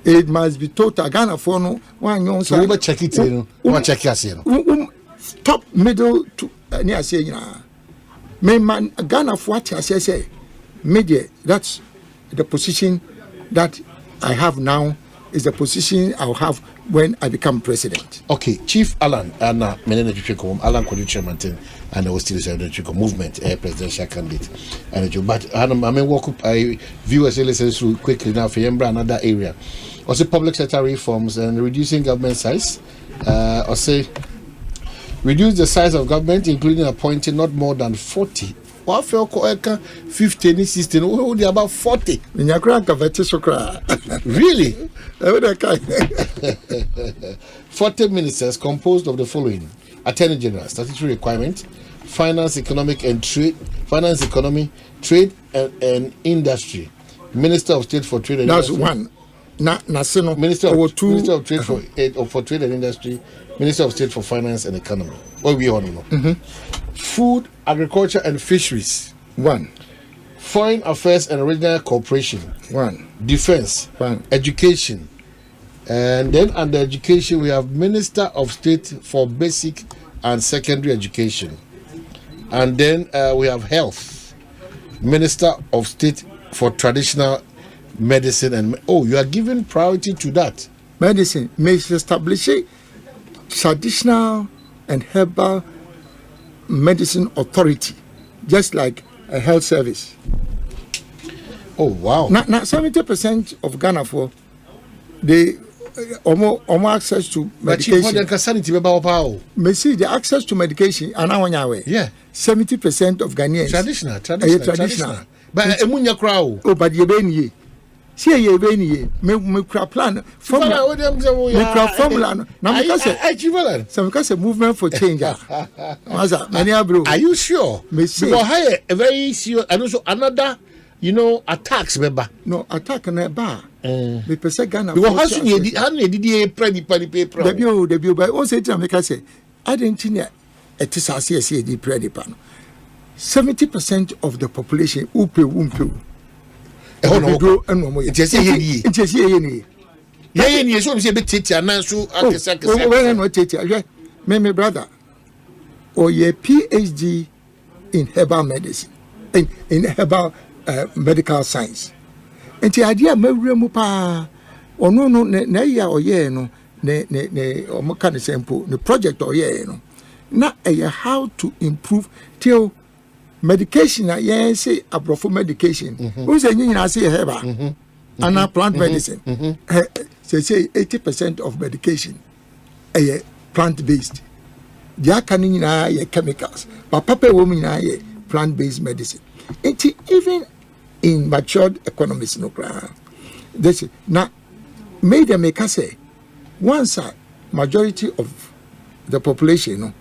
Speaker 1: It must be total. Ghana for no one young.
Speaker 2: So we check it. Check it.
Speaker 1: Top middle to near saying, man, Ghana for what I say, media. That's the position that I have now. Is the position I'll have when I become president.
Speaker 2: Okay, Chief Alan and Alan Kodu Chairman and I was still a movement presidential candidate. And but I mean walk up I view as listen through quickly now for another area. Also public sector reforms and reducing government size. Or say reduce the size of government, including appointing not more than 40. What feel 50 16 only about 40. Really? 40 ministers composed of the following: Attorney General, statutory requirement, finance, economy, trade and industry, Minister of State for Trade and
Speaker 1: That's
Speaker 2: Industry.
Speaker 1: One.
Speaker 2: Minister of Trade for Trade and Industry, Minister of State for Finance and Economy. What we all know. Food, Agriculture and Fisheries.
Speaker 1: One.
Speaker 2: Foreign Affairs and Regional Cooperation.
Speaker 1: One.
Speaker 2: Defense.
Speaker 1: One.
Speaker 2: Education. And then under education, we have Minister of State for Basic and Secondary Education. And then we have Health. Minister of State for Traditional Medicine. And you are giving priority to that.
Speaker 1: Medicine may establish traditional and herbal medicine authority, just like a health service.
Speaker 2: Oh wow!
Speaker 1: Now 70% of Ghana for they almost access to medication. May see the access to medication and now
Speaker 2: yeah,
Speaker 1: 70% of Ghanaians
Speaker 2: traditional. But emunya crowd.
Speaker 1: Oh, but you been see ye been me plan formula. Now because some because a movement for change.
Speaker 2: Are you sure? Because a very serious and also another, attacks member.
Speaker 1: No attack na bar. Me pese Ghana.
Speaker 2: Because how did paper?
Speaker 1: Debut by one say to make say I didn't think it is as see the pretty pan. 70% of the population umpe.
Speaker 2: Oh no, it is
Speaker 1: me brother or your PhD in herbal medicine in herbal medical science. And the idea me pa or no na ya or ye no ne or mechanic sample the project or ye no na how to improve till medication say abrofo medication who say you say herbal and plant medicine say 80% of medication plant based they can chemicals but papa women plant based medicine even in matured economies no this now made them make us say once majority of the population no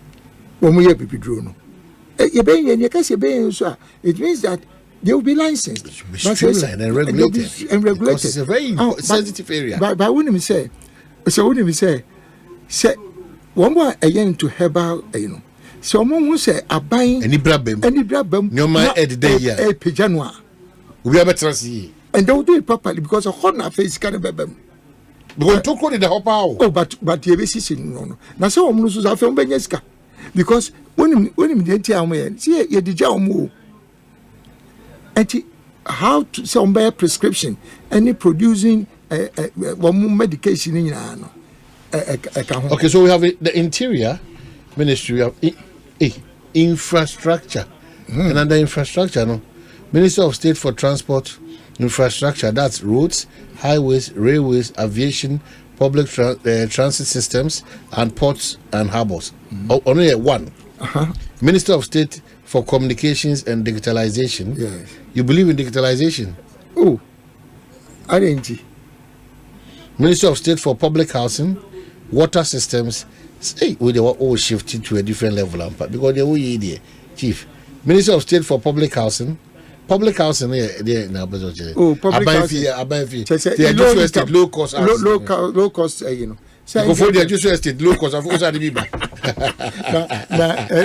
Speaker 1: when we have people draw no it means that they will be licensed.
Speaker 2: Streamlined and regulated. Because it's a very sensitive area.
Speaker 1: But when we say, one more again to herbal, so one will say, a buying any brabem,
Speaker 2: no man at the day,
Speaker 1: a pijanwa.
Speaker 2: We are better see.
Speaker 1: And they will do it properly because a hot face can be them.
Speaker 2: Because to call it the hopper.
Speaker 1: Oh, but you see, no. Now, so I'm losing our film Benyeska. Because when you tell me, see, you did your move. And how to sell by prescription, any producing one medication in
Speaker 2: okay, so we have the Interior Ministry of infrastructure. And under infrastructure, no, Minister of State for Transport, Infrastructure, that's roads, highways, railways, aviation, public transit systems, and ports and harbors. Only one. Minister of State for Communications and Digitalization.
Speaker 1: Yes.
Speaker 2: You believe in digitalization?
Speaker 1: Oh, I didn't.
Speaker 2: Minister of State for Public Housing, Water Systems. Hey, we were all shifted to a different level, because they were here, Chief. Minister of State for Public Housing. Public housing,
Speaker 1: oh, public housing.
Speaker 2: Low cost,
Speaker 1: low cost, you know.
Speaker 2: Before they just estate low cost, of also the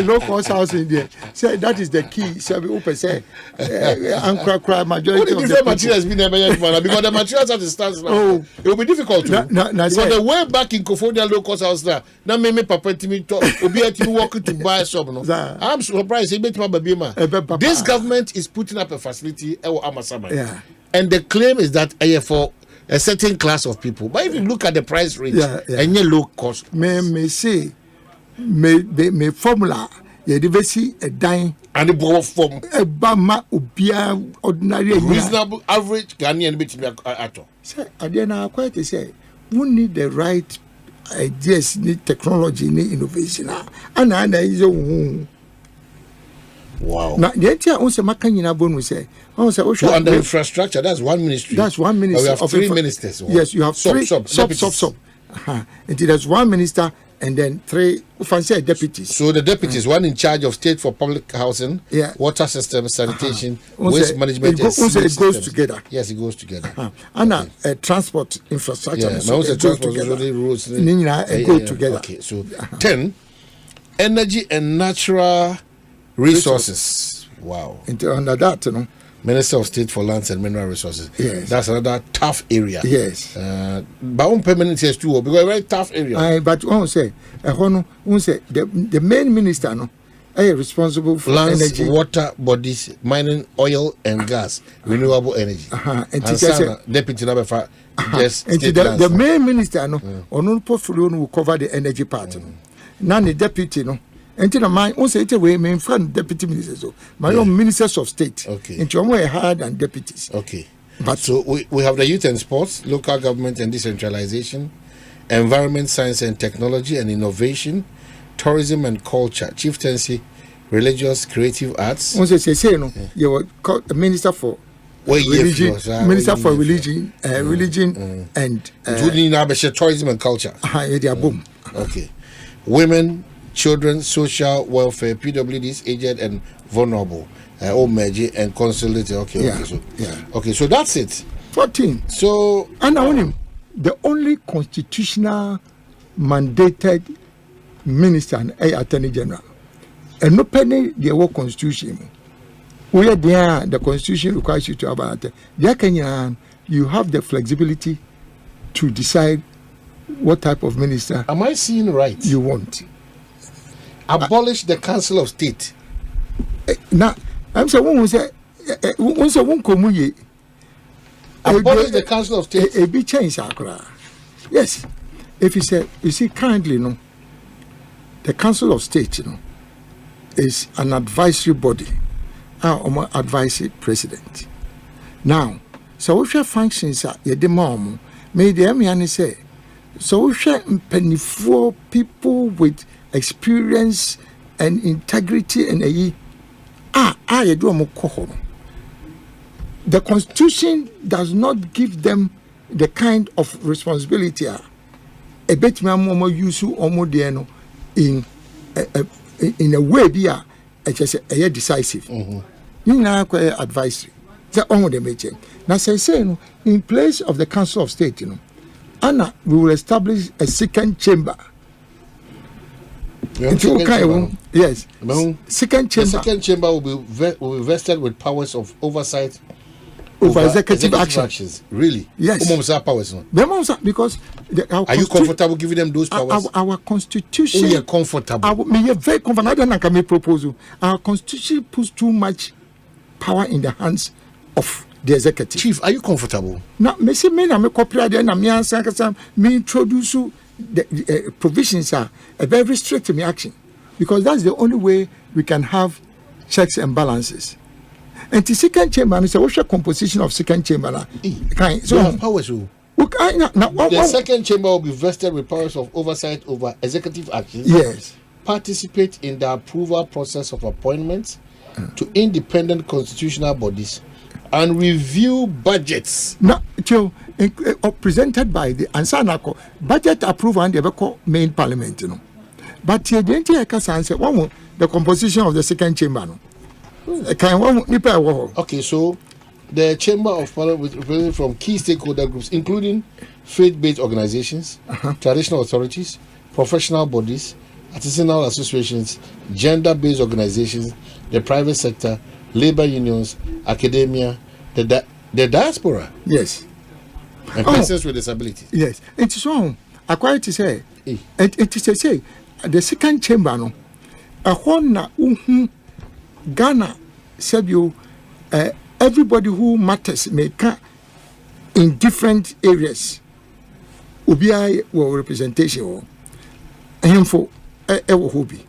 Speaker 1: low cost housing there. So that is the key. So we open say, majority
Speaker 2: of the materials been there because the materials at the stands now. Oh, it will be difficult to. Because the way back in Kofodia low cost house now me papa to me talk. Obi at me working to buy some. No, I'm surprised. This government is putting up a facility.
Speaker 1: Yeah,
Speaker 2: and the claim is that for a certain class of people, but if you look at the price range, and low cost,
Speaker 1: me say, me formula, see a dime
Speaker 2: and the borrow from
Speaker 1: a bama ubia ordinary
Speaker 2: reasonable average Ghanaian bit at all.
Speaker 1: Say, I quite to say, we need the right ideas, need technology, need innovation, and I is
Speaker 2: wow.
Speaker 1: Now, the idea also Makanyina Bonu say,
Speaker 2: so under infrastructure, that's one ministry.
Speaker 1: That's one minister.
Speaker 2: We have three ministers.
Speaker 1: Yes, you have three sub. Until there's one minister and then three fancy deputies.
Speaker 2: So the deputies, one in charge of State for Public Housing, water systems, sanitation, waste management.
Speaker 1: It goes together.
Speaker 2: Yes, it goes together.
Speaker 1: And transport infrastructure.
Speaker 2: Yeah, so transport roads.
Speaker 1: Go together.
Speaker 2: Okay, so 10, energy and natural resources. Wow.
Speaker 1: Under that, you know.
Speaker 2: Minister of State for Lands and Mineral Resources.
Speaker 1: Yes.
Speaker 2: That's another tough area.
Speaker 1: Yes.
Speaker 2: But on permanent says too, because a very tough area.
Speaker 1: But one say, the main minister no, responsible for
Speaker 2: lands,
Speaker 1: energy,
Speaker 2: water bodies, mining, oil and gas, renewable energy.
Speaker 1: And
Speaker 2: deputy number 5. Yes.
Speaker 1: The main minister no, on portfolio will cover the energy part. Now the deputy no. And my own say it away main friend deputy ministers, so my own ministers of state.
Speaker 2: Okay.
Speaker 1: And you are higher than deputies.
Speaker 2: Okay. But so we have the youth and sports, local government and decentralization, environment, science and technology and innovation, tourism and culture, chieftaincy, religious, creative arts.
Speaker 1: Once say no, you were called minister for religion, minister for religion, and
Speaker 2: tourism and culture.
Speaker 1: Boom.
Speaker 2: Okay. Women, children, social welfare, PWDs, aged and vulnerable, Omeji and consolidated. Okay, so that's it.
Speaker 1: 14.
Speaker 2: So,
Speaker 1: and now the only constitutional mandated minister and attorney general, and no penny the work constitution. Where there the constitution requires you to have an attorney. You have the flexibility to decide what type of minister.
Speaker 2: Am I seeing right?
Speaker 1: You want.
Speaker 2: Abolish the Council of State.
Speaker 1: Now, I'm saying, abolish
Speaker 2: the Council of State.
Speaker 1: A big change, yes. If you say, you see, currently, no, the Council of State, is an advisory body. Our advisory president. Now, so if your functions are the mom, may the MN say, so if you're penny-for people with experience and integrity and the constitution does not give them the kind of responsibility a bit more use in a way be a decisive. You know, advisory. The only the now say in place of the Council of State, Anna, we will establish a second chamber. Yes. Second chamber.
Speaker 2: The second chamber will be vested with powers of oversight
Speaker 1: over executive actions.
Speaker 2: Really?
Speaker 1: Yes.
Speaker 2: Powers.
Speaker 1: Because
Speaker 2: are you comfortable giving them those powers?
Speaker 1: Our constitution.
Speaker 2: We are comfortable.
Speaker 1: We are very comfortable. I don't know can make proposal. Our constitution puts too much power in the hands of the executive.
Speaker 2: Chief, are you comfortable?
Speaker 1: Now, me say me na me cooperate and me answer me introduce the provisions are a very strict me action, because that's the only way we can have checks and balances. And the second chamber is what's the composition of second chamber?
Speaker 2: So have powers. The second chamber will be vested with powers of oversight over executive actions.
Speaker 1: Yes.
Speaker 2: Participate in the approval process of appointments to independent constitutional bodies and review budgets.
Speaker 1: Now, presented by the Ansanako budget approval and the main parliament, you know. But the composition of the second chamber.
Speaker 2: Okay, so the Chamber of Parliament represents from key stakeholder groups, including faith-based organizations, traditional authorities, professional bodies, artisanal associations, gender-based organizations, the private sector, labor unions, academia, the diaspora.
Speaker 1: Yes.
Speaker 2: And persons with disabilities.
Speaker 1: Yes. It is wrong. According to say, it is to say, the second chamber, no, a hona Ghana said you everybody who matters may come in different areas. Ubia will representation and for ever hobby.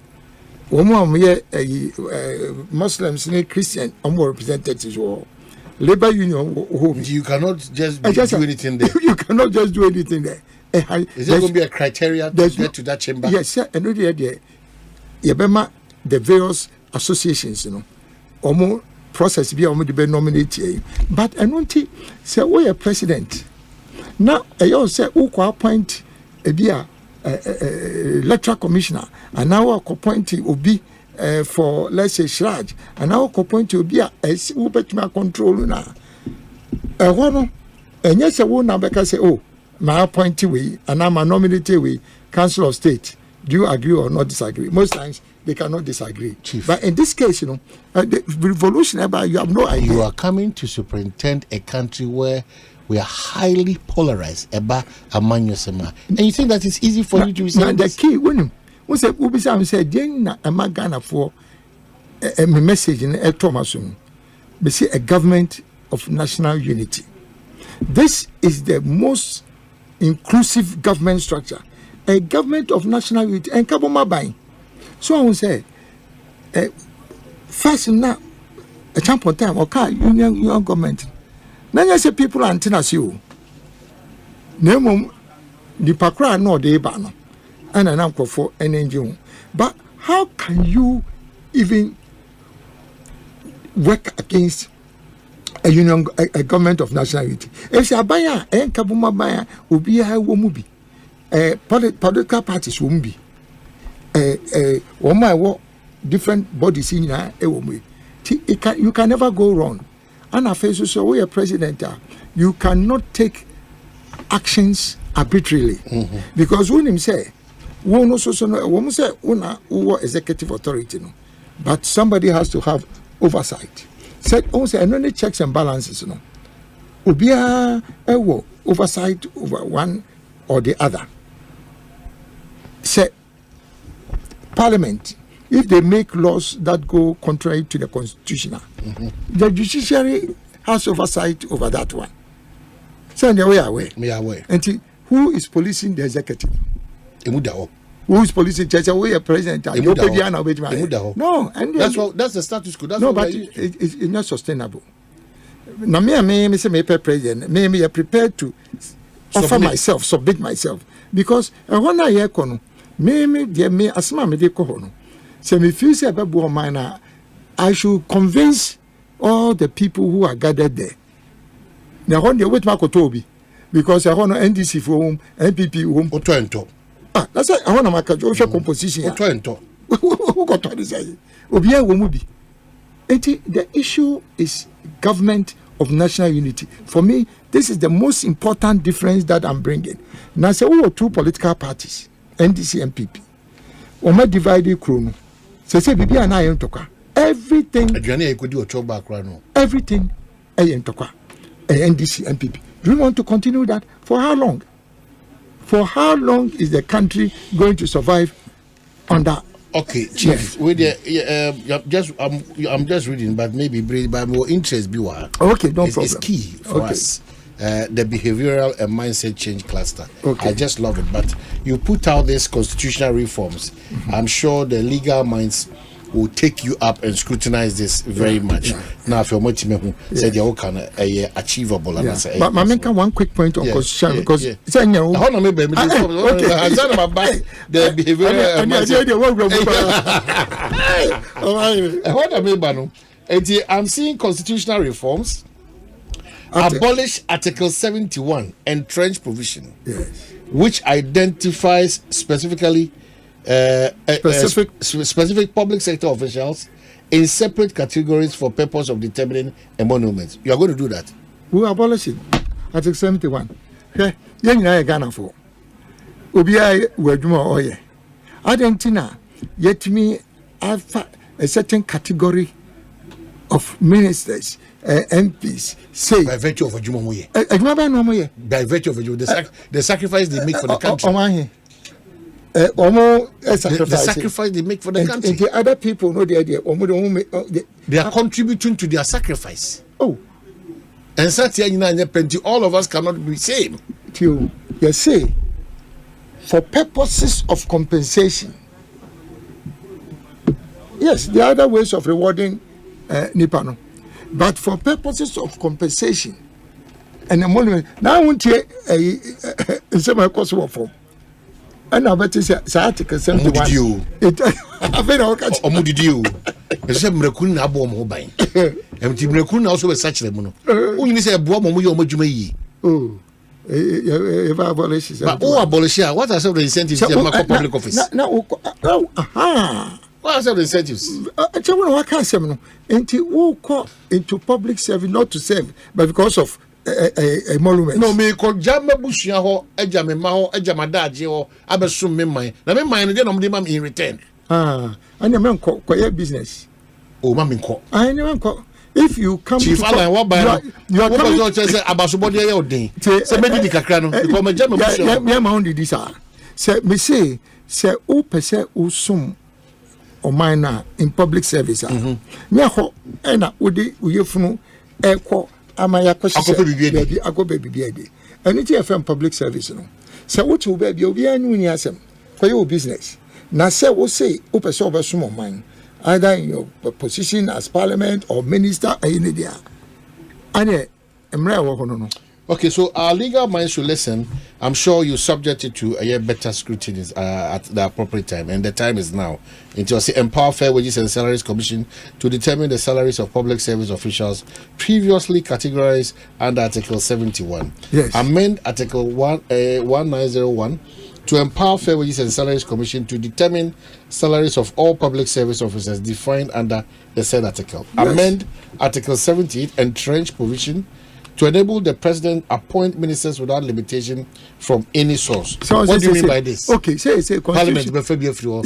Speaker 1: Muslims and Christian are more representatives or labor union.
Speaker 2: You cannot just do anything there.
Speaker 1: You cannot just do anything there.
Speaker 2: Is there going to be a criteria to get to that chamber?
Speaker 1: Yes, sir. And the various associations, you know, or more process be nominate you. But I don't think say we are president. Now I say who appoint a electoral commissioner and now appoint Obi for let's say Shraj and now appoint Obi who bet my control now. And yes, I will now say, oh, my appointee way and I'm a nominated way, Council of State. Do you agree or not disagree? Most times they cannot disagree.
Speaker 2: Chief.
Speaker 1: But in this case, you know, the revolution, you have no idea.
Speaker 2: You are coming to superintend a country where we are highly polarized about among yourself. And you think that it's easy for you to say
Speaker 1: the key, when you say, Ubisam said, Jen, a magana for a message in a Thomason, they say a government of national unity. This is the most inclusive government structure. A government of national unity and Kaboma buying. So I will say, first now, a champion time, okay, union government. Then I say people are antennas you. Name the Pakra no de bano, and an uncle for an engine. But how can you even work against a union, a government of national unity? If you buy and Kaboma buyer will be a womubi. Political parties won't be. Different bodies in you can never go wrong. And I face so we are president. You cannot take actions arbitrarily because when him say, one also say una executive authority, no, but somebody has to have oversight. Said also any checks and balances, no. Ubia oversight over one or the other. Say, Parliament, if they make laws that go contrary to the Constitution, the judiciary has oversight over that one. So, we are aware. And who is policing the executive? Who is policing the church? We are president. No, and
Speaker 2: that's the status quo.
Speaker 1: No, but it's not sustainable. Now, me say me president. Me are prepared to offer myself, submit myself, because when I hear me asma me de ko no se me feel say ababu man I should convince all the people who are gathered there. Now when they wait makotobi because I want NDC for home, NPP home
Speaker 2: oto.
Speaker 1: That's why I want to make a composition
Speaker 2: oto.
Speaker 1: Who got to say obi e wo mu bi. The issue is government of national unity. For me, this is the most important difference that I'm bringing. Now say we are two political parties. NDC NPP. Oma divided chrono. Say bibi ana yen toka. Everything.
Speaker 2: Adwane e kodi ocho background no.
Speaker 1: Everything yen toka. NDC NPP. Do you want to continue that? For how long? For how long is the country going to survive under?
Speaker 2: Okay, Chief. Yes. I'm just reading, but maybe by more interest be what.
Speaker 1: Okay, no problem.
Speaker 2: It's key for us. The behavioral and mindset change cluster.
Speaker 1: Okay.
Speaker 2: I just love it. But you put out these constitutional reforms. I'm sure the legal minds will take you up and scrutinize this very much. Now, if you're much said you can achievable.
Speaker 1: But I make one quick point on constitution because it's a new.
Speaker 2: Hold on, maybe the behavior. I'm seeing constitutional reforms. Abolish Article 71 entrenched provision, which identifies specifically specific public sector officials in separate categories for purpose of determining emoluments. You are going to do that.
Speaker 1: We abolish it. Article 71. Okay, you Ghana for. Ubia Weduma Oye. Argentina, yet me have a certain category of ministers. MPs say
Speaker 2: by virtue of a Jumoye.
Speaker 1: By
Speaker 2: virtue of the sacrifice they make for the country. The sacrifice they make for the country.
Speaker 1: And the other people know the idea.
Speaker 2: They are contributing to their sacrifice.
Speaker 1: Oh,
Speaker 2: and such all of us cannot be same.
Speaker 1: You say for purposes of compensation. Yes, there are other ways of rewarding Nipano. But for purposes of compensation and emolument, now I won't hear a semi cost form. And I bet it's Article 71. I think I'll catch
Speaker 2: you. I said, Mrakun Abo Mobile. And Timrakun also a such lemono. Only say a bomb on your Mojume.
Speaker 1: Oh, if I abolish it.
Speaker 2: But abolish what are some of the incentives in the public office? What are some of the incentives?
Speaker 1: I can't say no. Into public service, not to serve, but because of emolument.
Speaker 2: No, me call Jama Bushia ho, Ejame Maho, Ejamadaji or Abasum Mimai. Now, my mind again in return.
Speaker 1: And your man call business.
Speaker 2: Oh, Mammy call.
Speaker 1: I never call. If you come
Speaker 2: Chief Alan, what by you are coming to say Abasubodi all day. Say, maybe the Cacrano, because my Jama Bushia.
Speaker 1: My own this are. Say, me say, O Pese Usum. Or minor in public service. Nyaho, and Udi, Uyefunu, Echo, Amaya Koshi, Ago baby, and it's FM public service. So, what will be your Uniasem for your business? Nasa will say, Open over some of mine, either in your position as parliament or minister in India. And
Speaker 2: okay, so our legal minds should listen. I'm sure you subject it to a better scrutiny at the appropriate time, and the time is now. Until Empower Fair Wages and Salaries Commission to determine the salaries of public service officials previously categorized under Article 71.
Speaker 1: Yes.
Speaker 2: Amend Article 1901 to empower Fair Wages and Salaries Commission to determine salaries of all public service officers defined under the said article. Yes. Amend Article 78 entrenched provision to enable the president appoint ministers without limitation from any source.
Speaker 1: So
Speaker 2: what do you mean by this?
Speaker 1: Okay, say
Speaker 2: Parliament be free.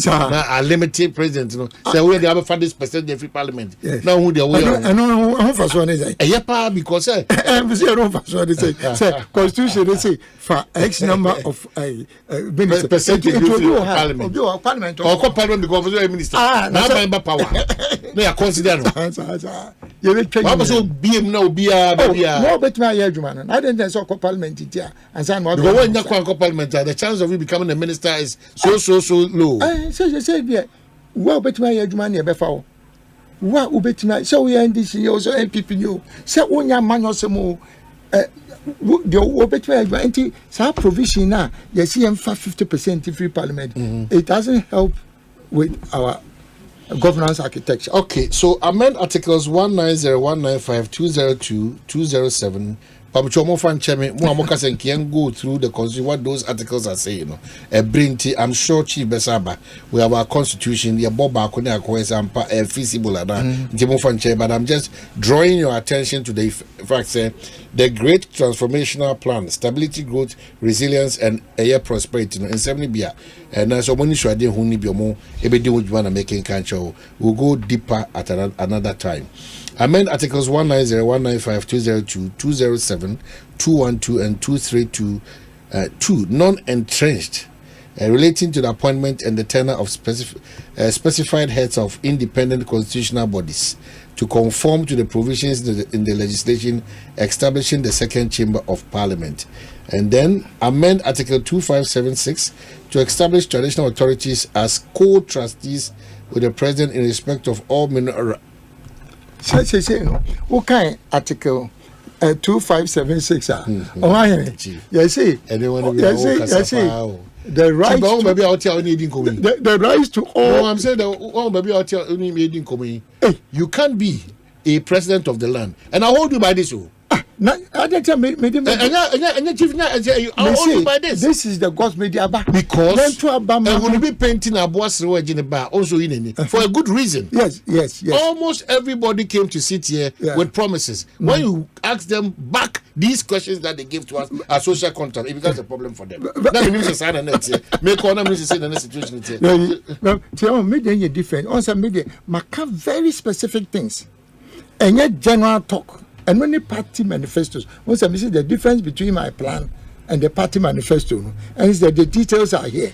Speaker 2: Now a limited president, say we have a this percent every parliament.
Speaker 1: Yes.
Speaker 2: Now who they are?
Speaker 1: I know how fast one is.
Speaker 2: Yeah, because say
Speaker 1: constitution they say for X number of
Speaker 2: percentage parliament
Speaker 1: or
Speaker 2: parliament because of minister. Now by power. They are considered. What was so BM now be
Speaker 1: but my Edgeman, I didn't say parliament here and sign what
Speaker 2: when you parliament, the chance of you becoming a minister is so low.
Speaker 1: I said, well, but my Edgeman before. What will bet my so we end this year also NPP new. So when your man also more the obet some provision now, you see 50% free parliament. It doesn't help with our governance architecture.
Speaker 2: Okay, so amend articles 190, 195, 202, 207. Go through the constitution what those articles are saying. I'm sure Chief Besaba, we have our constitution, the Boba Kone feasible but I'm just drawing your attention to the fact that the great transformational plan, stability, growth, resilience, and air prosperity in 70 beer. And so when you should do more, making country, we'll go deeper at another time. Amend articles 190, 195, 202, 207, 212, and 232, 2 non-entrenched relating to the appointment and the tenure of specified heads of independent constitutional bodies to conform to the provisions in the legislation establishing the second chamber of parliament. And then amend Article 2576 to establish traditional authorities as co-trustees with the president in respect of all mineral.
Speaker 1: What kind Article 2576? The right to all.
Speaker 2: No, I'm saying you can't be a president of the land, and I hold you by this.
Speaker 1: This is the God's media
Speaker 2: because I will be painting a boss also in for a good reason.
Speaker 1: Yes.
Speaker 2: Almost everybody came to sit here with promises. When you ask them back these questions that they give to us as social contract, it becomes a problem for them. That means it's a net. Make on them in the situation.
Speaker 1: No, media different. Also, media make very specific things, and yet general talk. And many party manifestos. Once I see the difference between my plan and the party manifesto, and it's that the details are here.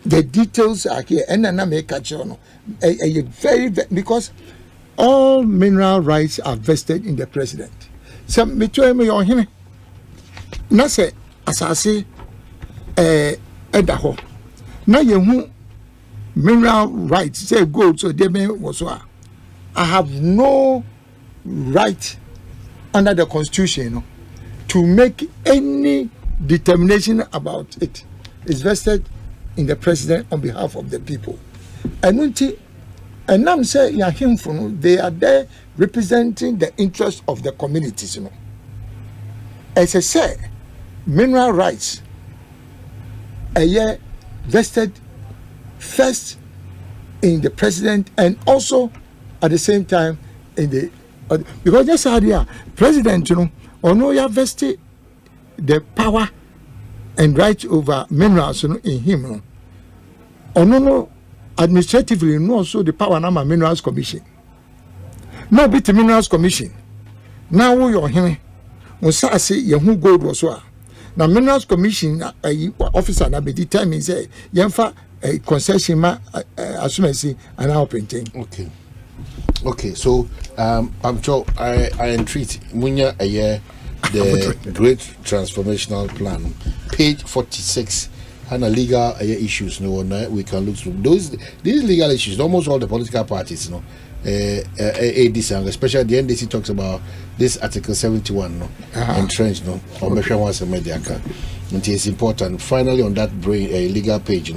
Speaker 1: The details are here, and then I make a very because all mineral rights are vested in the president. So me tell me on him. Na say asase edaho. Na yehu mineral rights say gold so they may was I have no right under the constitution to make any determination about it. It's vested in the president on behalf of the people. And I'm saying they are there representing the interests of the communities. As I said, mineral rights are vested first in the president and also at the same time in the because this idea, president, you have vested the power and right over minerals in him. Administratively, no, also the power number minerals commission. No, bit minerals commission. Now you're him. On say who gold was what. Now minerals commission officer na be determine say yemfa concession ma assume and now painting.
Speaker 2: Okay, so I'm sure I entreat Munya the Great Transformational Plan, page 46, and a legal issues. We can look through these legal issues. Almost all the political parties, ADC, and especially the NDC talks about this Article 71, entrenched, or Mediaka. It is important. Finally, on that legal page,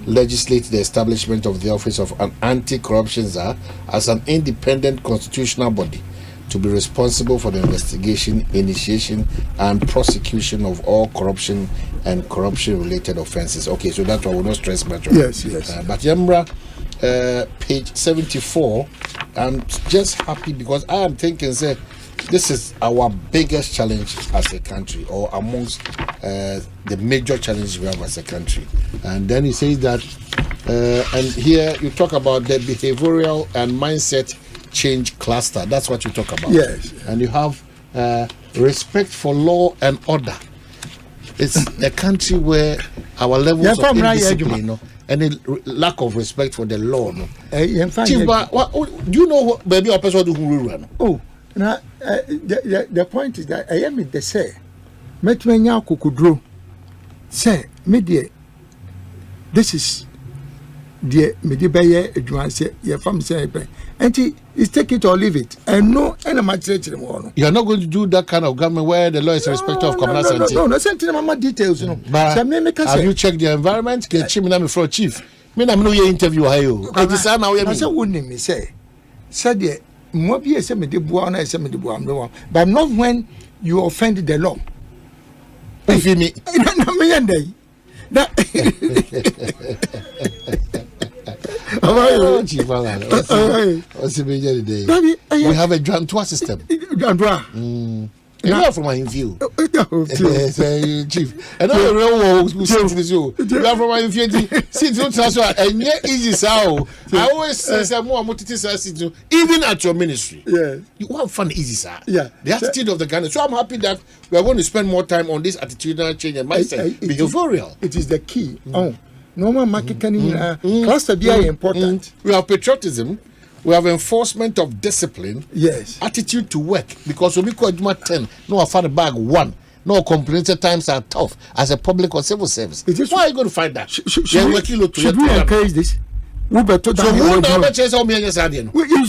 Speaker 2: legislate the establishment of the office of an anti-corruption czar as an independent constitutional body to be responsible for the investigation, initiation, and prosecution of all corruption and corruption-related offences. Okay, so that's why we'll not stress much on
Speaker 1: Yes.
Speaker 2: But Yamra, page 74, I'm just happy because I am thinking, say, this is our biggest challenge as a country, or amongst the major challenges we have as a country. And then he says that, and here you talk about the behavioral and mindset change cluster. That's what you talk about.
Speaker 1: Yes.
Speaker 2: And you have respect for law and order. It's a country where our levels of indiscipline, and a lack of respect for the law. Chief, do you know what baby or person who run?
Speaker 1: Oh. Now, the point is that I am in the say, Metmenya Kukudro, say, media, this is the Medibaye, Edwanse, your family say, and it's take it or leave it, and no, and a match. You are not going to do that kind of government where the law is a respect of communal safety. No, send Mama details,
Speaker 2: But have you checked the environment? Can Chimina for chief? Me, I'm no interview. I
Speaker 1: wouldn't me say, said but not when you offend the law.
Speaker 2: If you mean, we have a Drantois system. You are from my view. Chief. And all the real world who sent this you. You are from my view. See, don't transfer. And yet, easy sao. I always say more multitude, even at your ministry.
Speaker 1: Yes.
Speaker 2: You have fun, easy, sir.
Speaker 1: Yeah.
Speaker 2: The attitude of the Ghana. So I'm happy that we are going to spend more time on this attitudinal change and mindset. Behavioral.
Speaker 1: It is the key. No man marketing cluster be important.
Speaker 2: We have patriotism. We have enforcement of discipline.
Speaker 1: Yes.
Speaker 2: Attitude to work. Because when we call it 10, no I find bag 1. No complaints times are tough as a public or civil service. Why are you going to find that?
Speaker 1: Should we encourage this? It's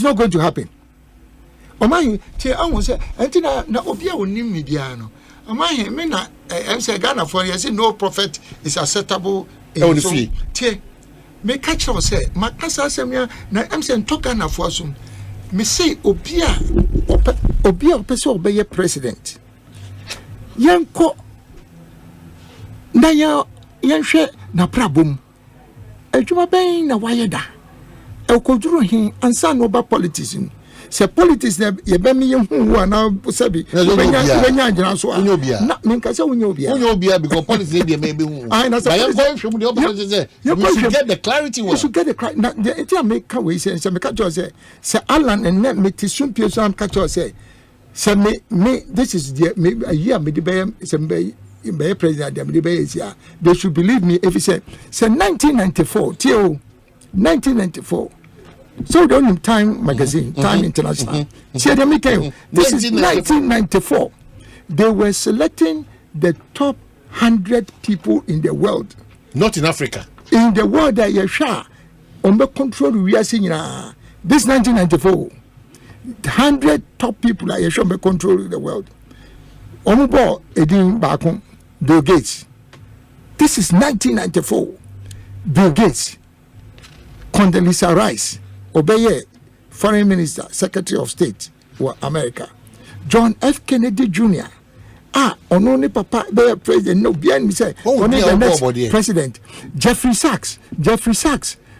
Speaker 1: not going to happen. Ghana for no prophet is acceptable in so me catch us say makasa semia na emse talk Ghana for so me say obia opese obeye president yanko na yanhwe na prabom adwuma ben na wayeda e koduro hin ansa no ba politics se politics na ye be me hu na sabi benya agina so na me nka se unyobia
Speaker 2: because politics dey be hu na yan go hwemu the opposite say you should get the clarity
Speaker 1: you should get the clarity na the make ka we say me ka just say Alan and me tisum pie so am ka just say me this is the me a year me the be say be president dem be here they should believe me if he say 1994 till 1994. So the only Time magazine, Time International. See, let me tell you, this is 1994. They were selecting the top 100 people in the world.
Speaker 2: Not in Africa.
Speaker 1: In the world that you share, under control we are seeing this 1994. 100 top people that you share under control of the world. Omubo Edin Bakun, Bill Gates. This is 1994. Bill Gates, Condoleezza Rice. Obeye, Foreign Minister, Secretary of State for America. John F. Kennedy Jr. Only Papa, the president, no, behind me say, only the next president. Jeffrey Sachs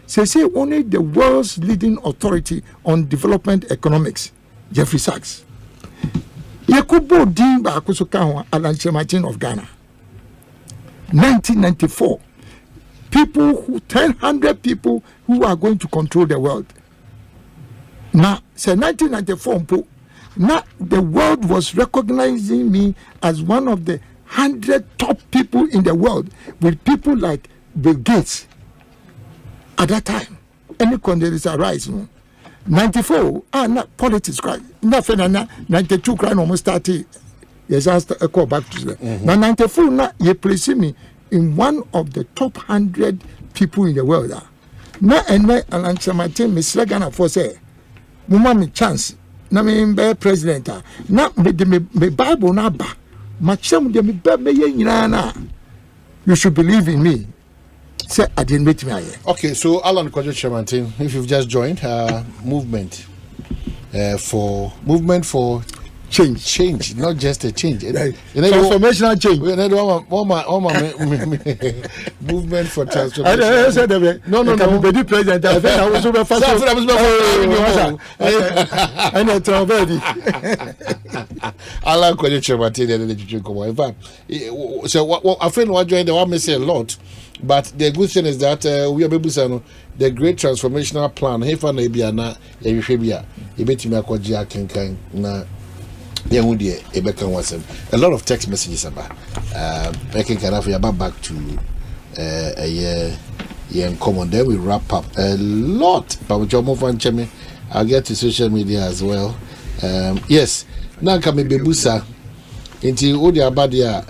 Speaker 1: say only the world's leading authority on development economics. Jeffrey Sachs. Yakubo Dimba Akusukawa Alan Chematin of Ghana. 1994. People 100 people who are going to control the world. Now, say 1994, now the world was recognizing me as one of the 100 top people in the world, with people like Bill Gates. At that time, any Condoleezza Rice, 94, not politics, not 92, almost 30. Yes, I call back to that. Now 94, now you place me in one of the top 100 people in the world. Now, and Alan Chamatin, Miss Ghana for say, Mama, me chance. Now, me be president. Now, me Bible na ba. Macham de me be na. You should believe in me. Say, I didn't meet me here.
Speaker 2: Okay, so Alan Chamatin, if you've just joined, movement for change, not just a change.
Speaker 1: Transformational change.
Speaker 2: Movement for transformation.
Speaker 1: No. Be president. I was over fast.
Speaker 2: I like when you in fact, so I feel what joined the one may say a lot, but the good thing is that we are able to the great transformational plan. If I may be a na, you should be a bit more Jack and na. A lot of text messages about making back to a year in common. Then we wrap up a lot. I'll get to social media as well. Yes, now can be Bebusa into Odia Badia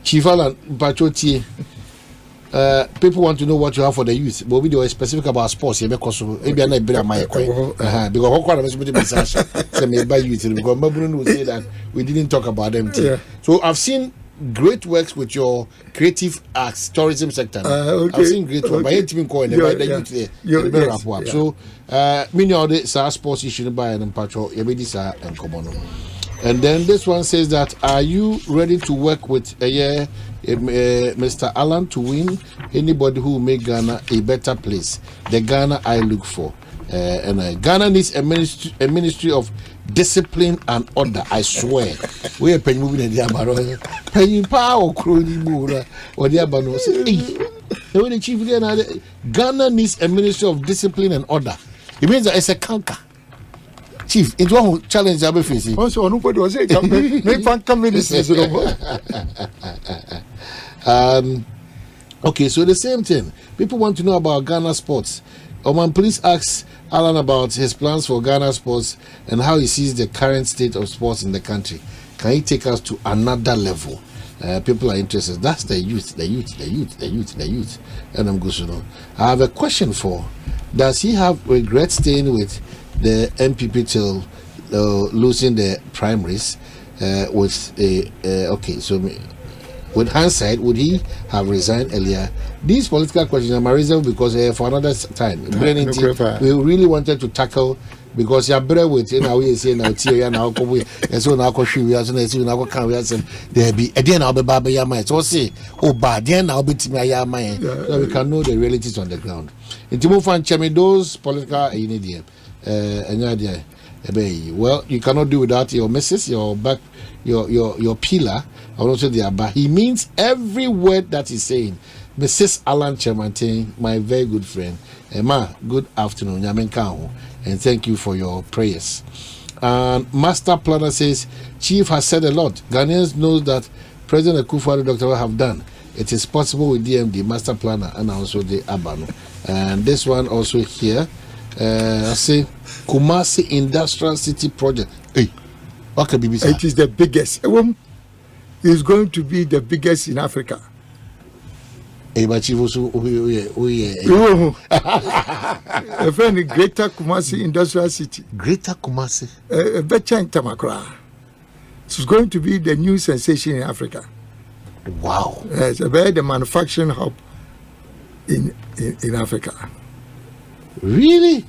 Speaker 2: Chief Alan Pachoti. People want to know what you have for the youth, but we do specific about sports. Because maybe I never my because what kind of me by youth because Mabunu will say that we didn't talk about them. Yeah. So I've seen great works with your creative arts tourism sector. Okay. I've seen great work. But it's been calling about the youth there. So many of the sports issue by and patrol. And common. And then this one says that, are you ready to work with Mr. Alan to win anybody who will make Ghana a better place? The Ghana I look for. And Ghana needs a ministry of discipline and order, I swear. We are paying moving in the Amaro. Paying power, crony more. Or the Abano say, Ghana needs a ministry of discipline and order. It means that it's a canker. Chief, it's one challenge I've been facing.
Speaker 1: Also, nobody was saying, make fun come ministers.
Speaker 2: Okay, so the same thing. People want to know about Ghana sports. Oman, please ask Alan about his plans for Ghana sports and how he sees the current state of sports in the country. Can he take us to another level? People are interested. That's the youth. And I'm going to know. I have a question for. Does he have regret staying with the NPP till losing the primaries? With hindsight, would he have resigned earlier? These political questions are my reason because for another time, we really wanted to tackle because you're better with we say now now and so now we are now can we there be again I'll be baba yama so say bad then I'll be timia yama so we can know the realities on the ground. In Timofan Chemi, those political well, you cannot do without your missus, your back, your pillar. I will not say there, but he means every word that he's saying. Mrs. Alan Chemantin, my very good friend. Emma, good afternoon. And thank you for your prayers. And Master Planner says, Chief has said a lot. Ghanaians know that President Akufo-Addo Dr. have done. It is possible with DMD, Master Planner, and also the Abano. And this one also here, I say, Kumasi Industrial City Project. Hey, what can be said?
Speaker 1: It is the biggest. It's going to be the biggest in Africa.
Speaker 2: Hey, but you also,
Speaker 1: A very Greater Kumasi Industrial City.
Speaker 2: Greater Kumasi.
Speaker 1: Better in Tamakra. It's going to be the new sensation in Africa.
Speaker 2: Wow.
Speaker 1: It's the manufacturing hub in Africa.
Speaker 2: Really?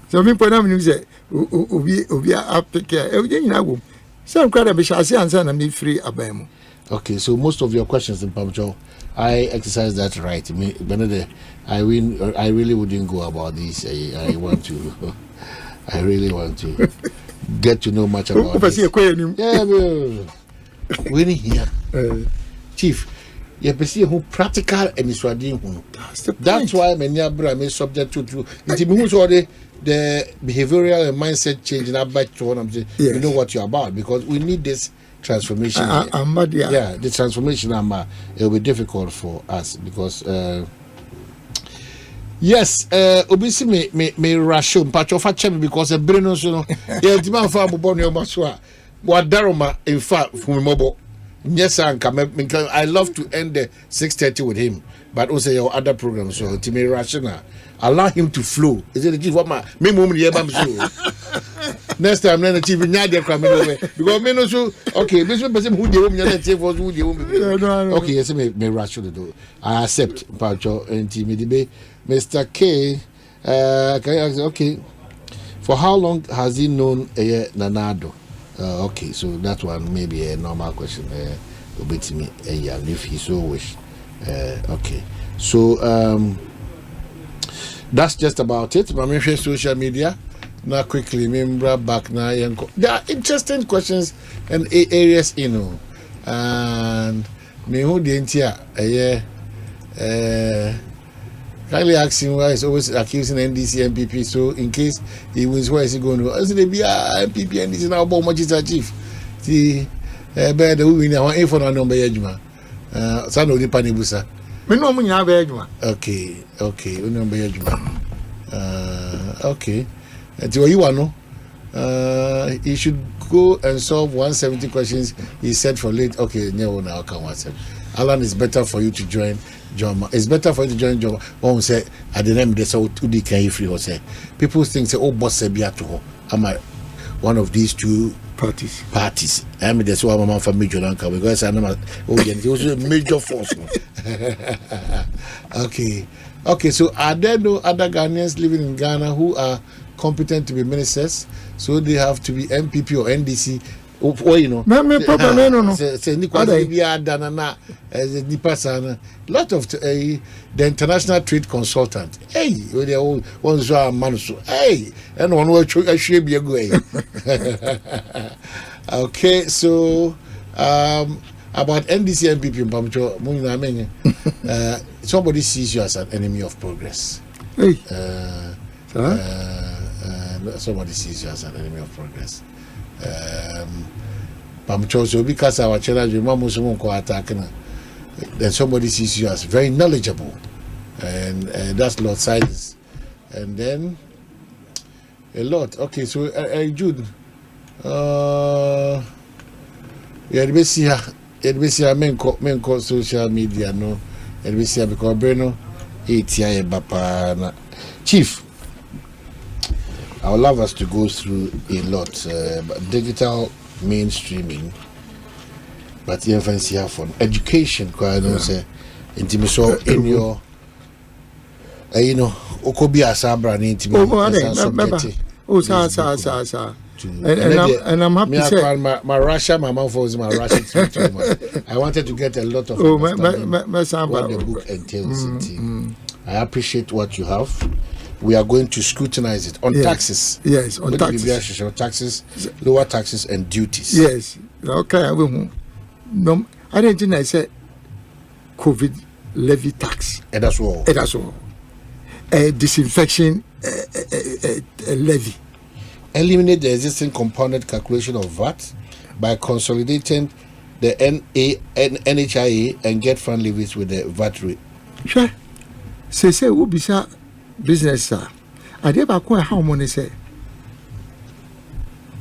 Speaker 1: So me put them say obi up take care. Everything na go. Some crowd be shall say answer na me free abem.
Speaker 2: Okay, so most of your questions in Pamcho, I exercise that right. I really wouldn't go about this. I really want to get to know much about this. Yeah, winning here. Chief, you who practical and iswadin. That's why many are subject to the behavioral and mindset change in our back to what I'm saying. Yes. You know what you're about because we need this transformation. Yeah, the transformation it will be difficult for us because yes, obviously me ration patch of a champion because a brain also yeah demand for Bobon Maswa. What Daroma in fact from mobile. Yes, I love to end the 6:30 with him, but also your other programs. So, to me, rational, allow him to flow. Is it the chief of my me moment? Next time, then the chief in Nadia coming over because me no so okay. This person who the woman chief was who the woman. Okay, yes, me rational do. I accept. Pacho and Timmy Mr. K. Can I ask? Okay, for how long has he known Nanado? Okay, so that one may be a normal question. Obey me, if he so wish. Okay, so that's just about it. My social media. Now quickly, remember back now. There are interesting questions and areas, and me who didn't hear. Kindly ask him why he's always accusing NDC NPP. So in case he wins, where is he going to? I said, be NPP NDC now. But much is achieved. The bed the winner. I want a for no number. Son of the Panibusa.
Speaker 1: Me no money have ejuma.
Speaker 2: Okay. Number ejuma. Okay. Until you want he should go and solve 170 questions. He said for late. Okay, no, now come WhatsApp. Alan, it's better for you to join. It's better for you to join Joma. One say at the name they say 2D can free or say people think say boss to am I one of these two parties. I mean that's why I'm a from Major Lanka because I know he was a major force. Okay, so are there no other Ghanaians living in Ghana who are competent to be ministers? So they have to be MPP or NDC. No. Lot of the international trade consultant. Hey, they all ones are man. Hey, and one will should be a good. Okay, so about NDC and NPP in Pamcho, somebody sees you as an enemy of progress.
Speaker 1: Hey.
Speaker 2: Somebody sees you as an enemy of progress. Pamcho, so because our challenge, Mamus won't go attacking. then somebody sees you as very knowledgeable, and that's lot sizes, and then a lot. Okay, so Jude, the best here, men call social media no, the best here because Breno, ATI Bapa Chief. I would love us to go through a lot, digital mainstreaming, but the emphasis here for education. Quite don't say intimacy in your, Okobi Asabra intimacy. Oh,
Speaker 1: sir. And I'm happy to say
Speaker 2: my Russia, my mom was my Russian. I wanted to get a lot of what the book entails. I appreciate what you have. We are going to scrutinize it on taxes.
Speaker 1: Yes, on
Speaker 2: taxes, lower taxes and duties.
Speaker 1: Yes. Okay, no, I didn't think I said COVID levy tax.
Speaker 2: And that's all.
Speaker 1: Disinfection levy.
Speaker 2: Eliminate the existing compounded calculation of VAT by consolidating the NHIA and get fund levies with the VAT rate.
Speaker 1: Sure. Say Ubisa business sir. I did about how money say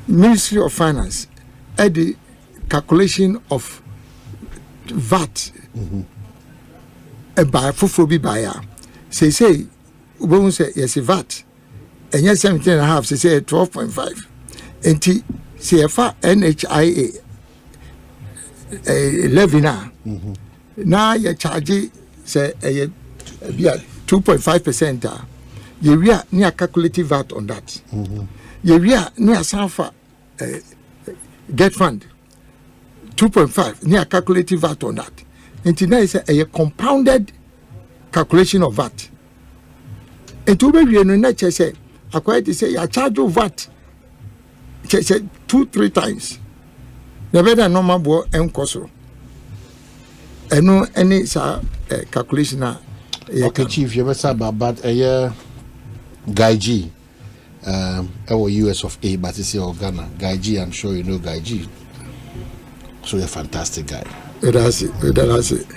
Speaker 1: Ministry of Finance at the calculation of VAT by Fufobi buyer. Say we say yes VAT and yes 17.5 say 12.5 and CFA NHIA levy now you charge say 2.5%. You are near calculative VAT on that. You are near Sanfa get fund 2.5 near calculative VAT on that. And today is a compounded calculation of VAT. And to be in nature say, acquired to say, you charge of VAT 2-3 times. The better normal boy and coso. And no any calculation.
Speaker 2: Okay, Chief, you ever about Guy G, our US of A, but it's your Ghana. Guy G, I'm sure you know Guy G. So you're a fantastic guy.
Speaker 1: That's it.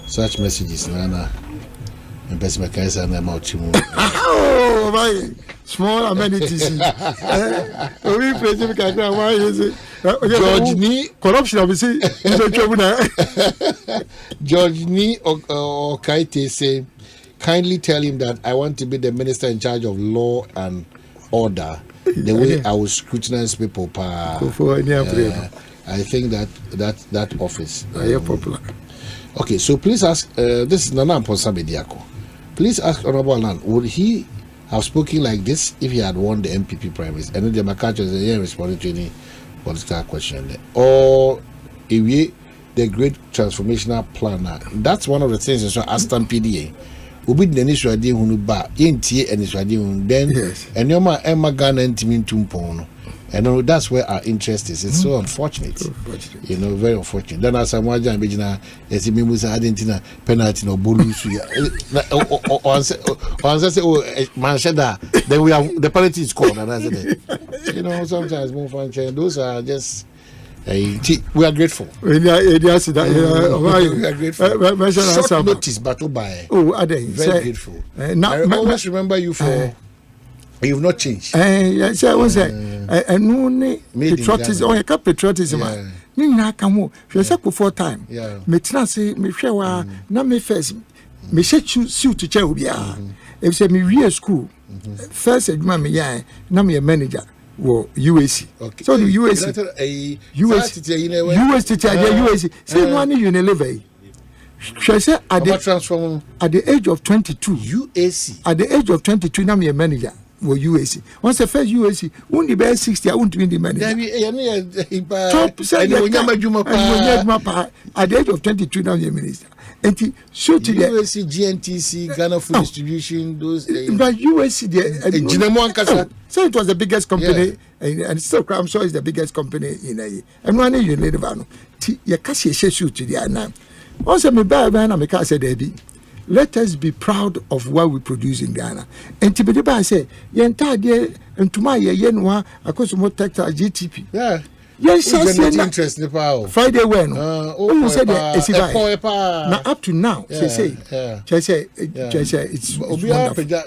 Speaker 2: Such messages, Nana. And best mechanics and I'm out.
Speaker 1: Oh, my small amenities. We president can why is it? George Ni corruption obviously.
Speaker 2: George Ni or Kaite say, kindly tell him that I want to be the minister in charge of law and order. The way I will scrutinize people. I think that office.
Speaker 1: Popular.
Speaker 2: Okay, so please ask. This is Nana Mponsa. Please ask Honorable Alan, would he have spoken like this if he had won the NPP primaries? And then the Makacho is responding to any political question there. Or if we the great transformational planner. That's one of the things. So Aston PDA. Ubi the initial idea who ba intie and initial idea then and your ma Emma Ghana and Timin Tumpono. And that's where our interest is. It's so unfortunate. You know, very unfortunate. Then as I'm watching Bijina, as he means Argentina penalty no Bolus. Or say, oh, Manchester, then we have the penalty is called. And I said, you know, sometimes more fun. Those are just. We are grateful. We are grateful. Short notice, but by.
Speaker 1: Oh, are they
Speaker 2: very grateful? I always remember you for. You've not changed.
Speaker 1: Yes, I was no patriotism. Oh, a patriotism. You know, come home. You say for time.
Speaker 2: Yeah.
Speaker 1: Me transi me share na me first. Me share suit to chair ubia. If say me real school. First eduma me ya na me manager. Wo UAC.
Speaker 2: Okay.
Speaker 1: So the UAC. UAC. Say no one Unilever. She said at the age of 22.
Speaker 2: UAC.
Speaker 1: At the age of 22, now me a manager. Well, UAC. Once the first UAC, only be 60, I won't be the manager. Top at the age of 22, now you're minister. And he shoot to the
Speaker 2: UAC, GNTC, Ghana Food Distribution, those.
Speaker 1: But UAC, so it was the biggest company, and still, I'm sure it's the biggest company in a. And one you later, you can't shoot to the now. Also, me buy and I can't say, Daddy. Let us be proud of what we produce in Ghana. And to be the say, the entire day, and to my yen, I cost more textile GTP.
Speaker 2: Yeah.
Speaker 1: Yes,
Speaker 2: interest in the power.
Speaker 1: Friday when who said now up to now it's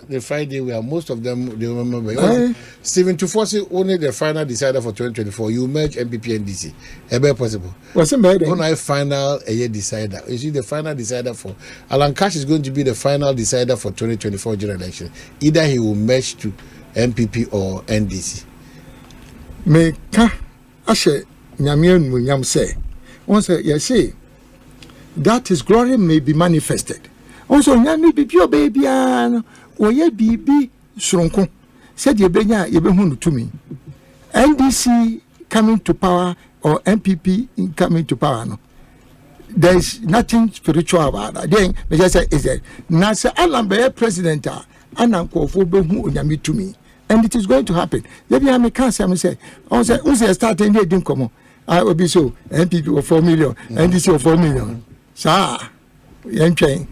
Speaker 2: the Friday where most of them they remember. Stephen Tufosi only the final decider for 2024. You merge NPP and DC. Ever possible?
Speaker 1: What's the matter?
Speaker 2: When I final a year decider, you see the final decider for Alan Cash is going to be the final decider for 2024 general election. Either he will merge to NPP or NDC.
Speaker 1: Me ka ashe nyamian munyam say. Once you say that his glory may be manifested. Also nyami bibio baby an oye bibi sronko. Said ye benya ye behunu to me. NDC coming to power or NPP coming to power no. There is nothing spiritual about that. Then me just say is that na say Alan be president anankofo behu onyame to me. And it is going to happen. Maybe I may cancer say, also starting they didn't come on. I will be so NPP of 4 million, NDC of 4 million. Sir, young train.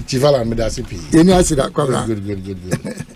Speaker 2: Chivala Medasipi.
Speaker 1: You know, I see that.
Speaker 2: Good.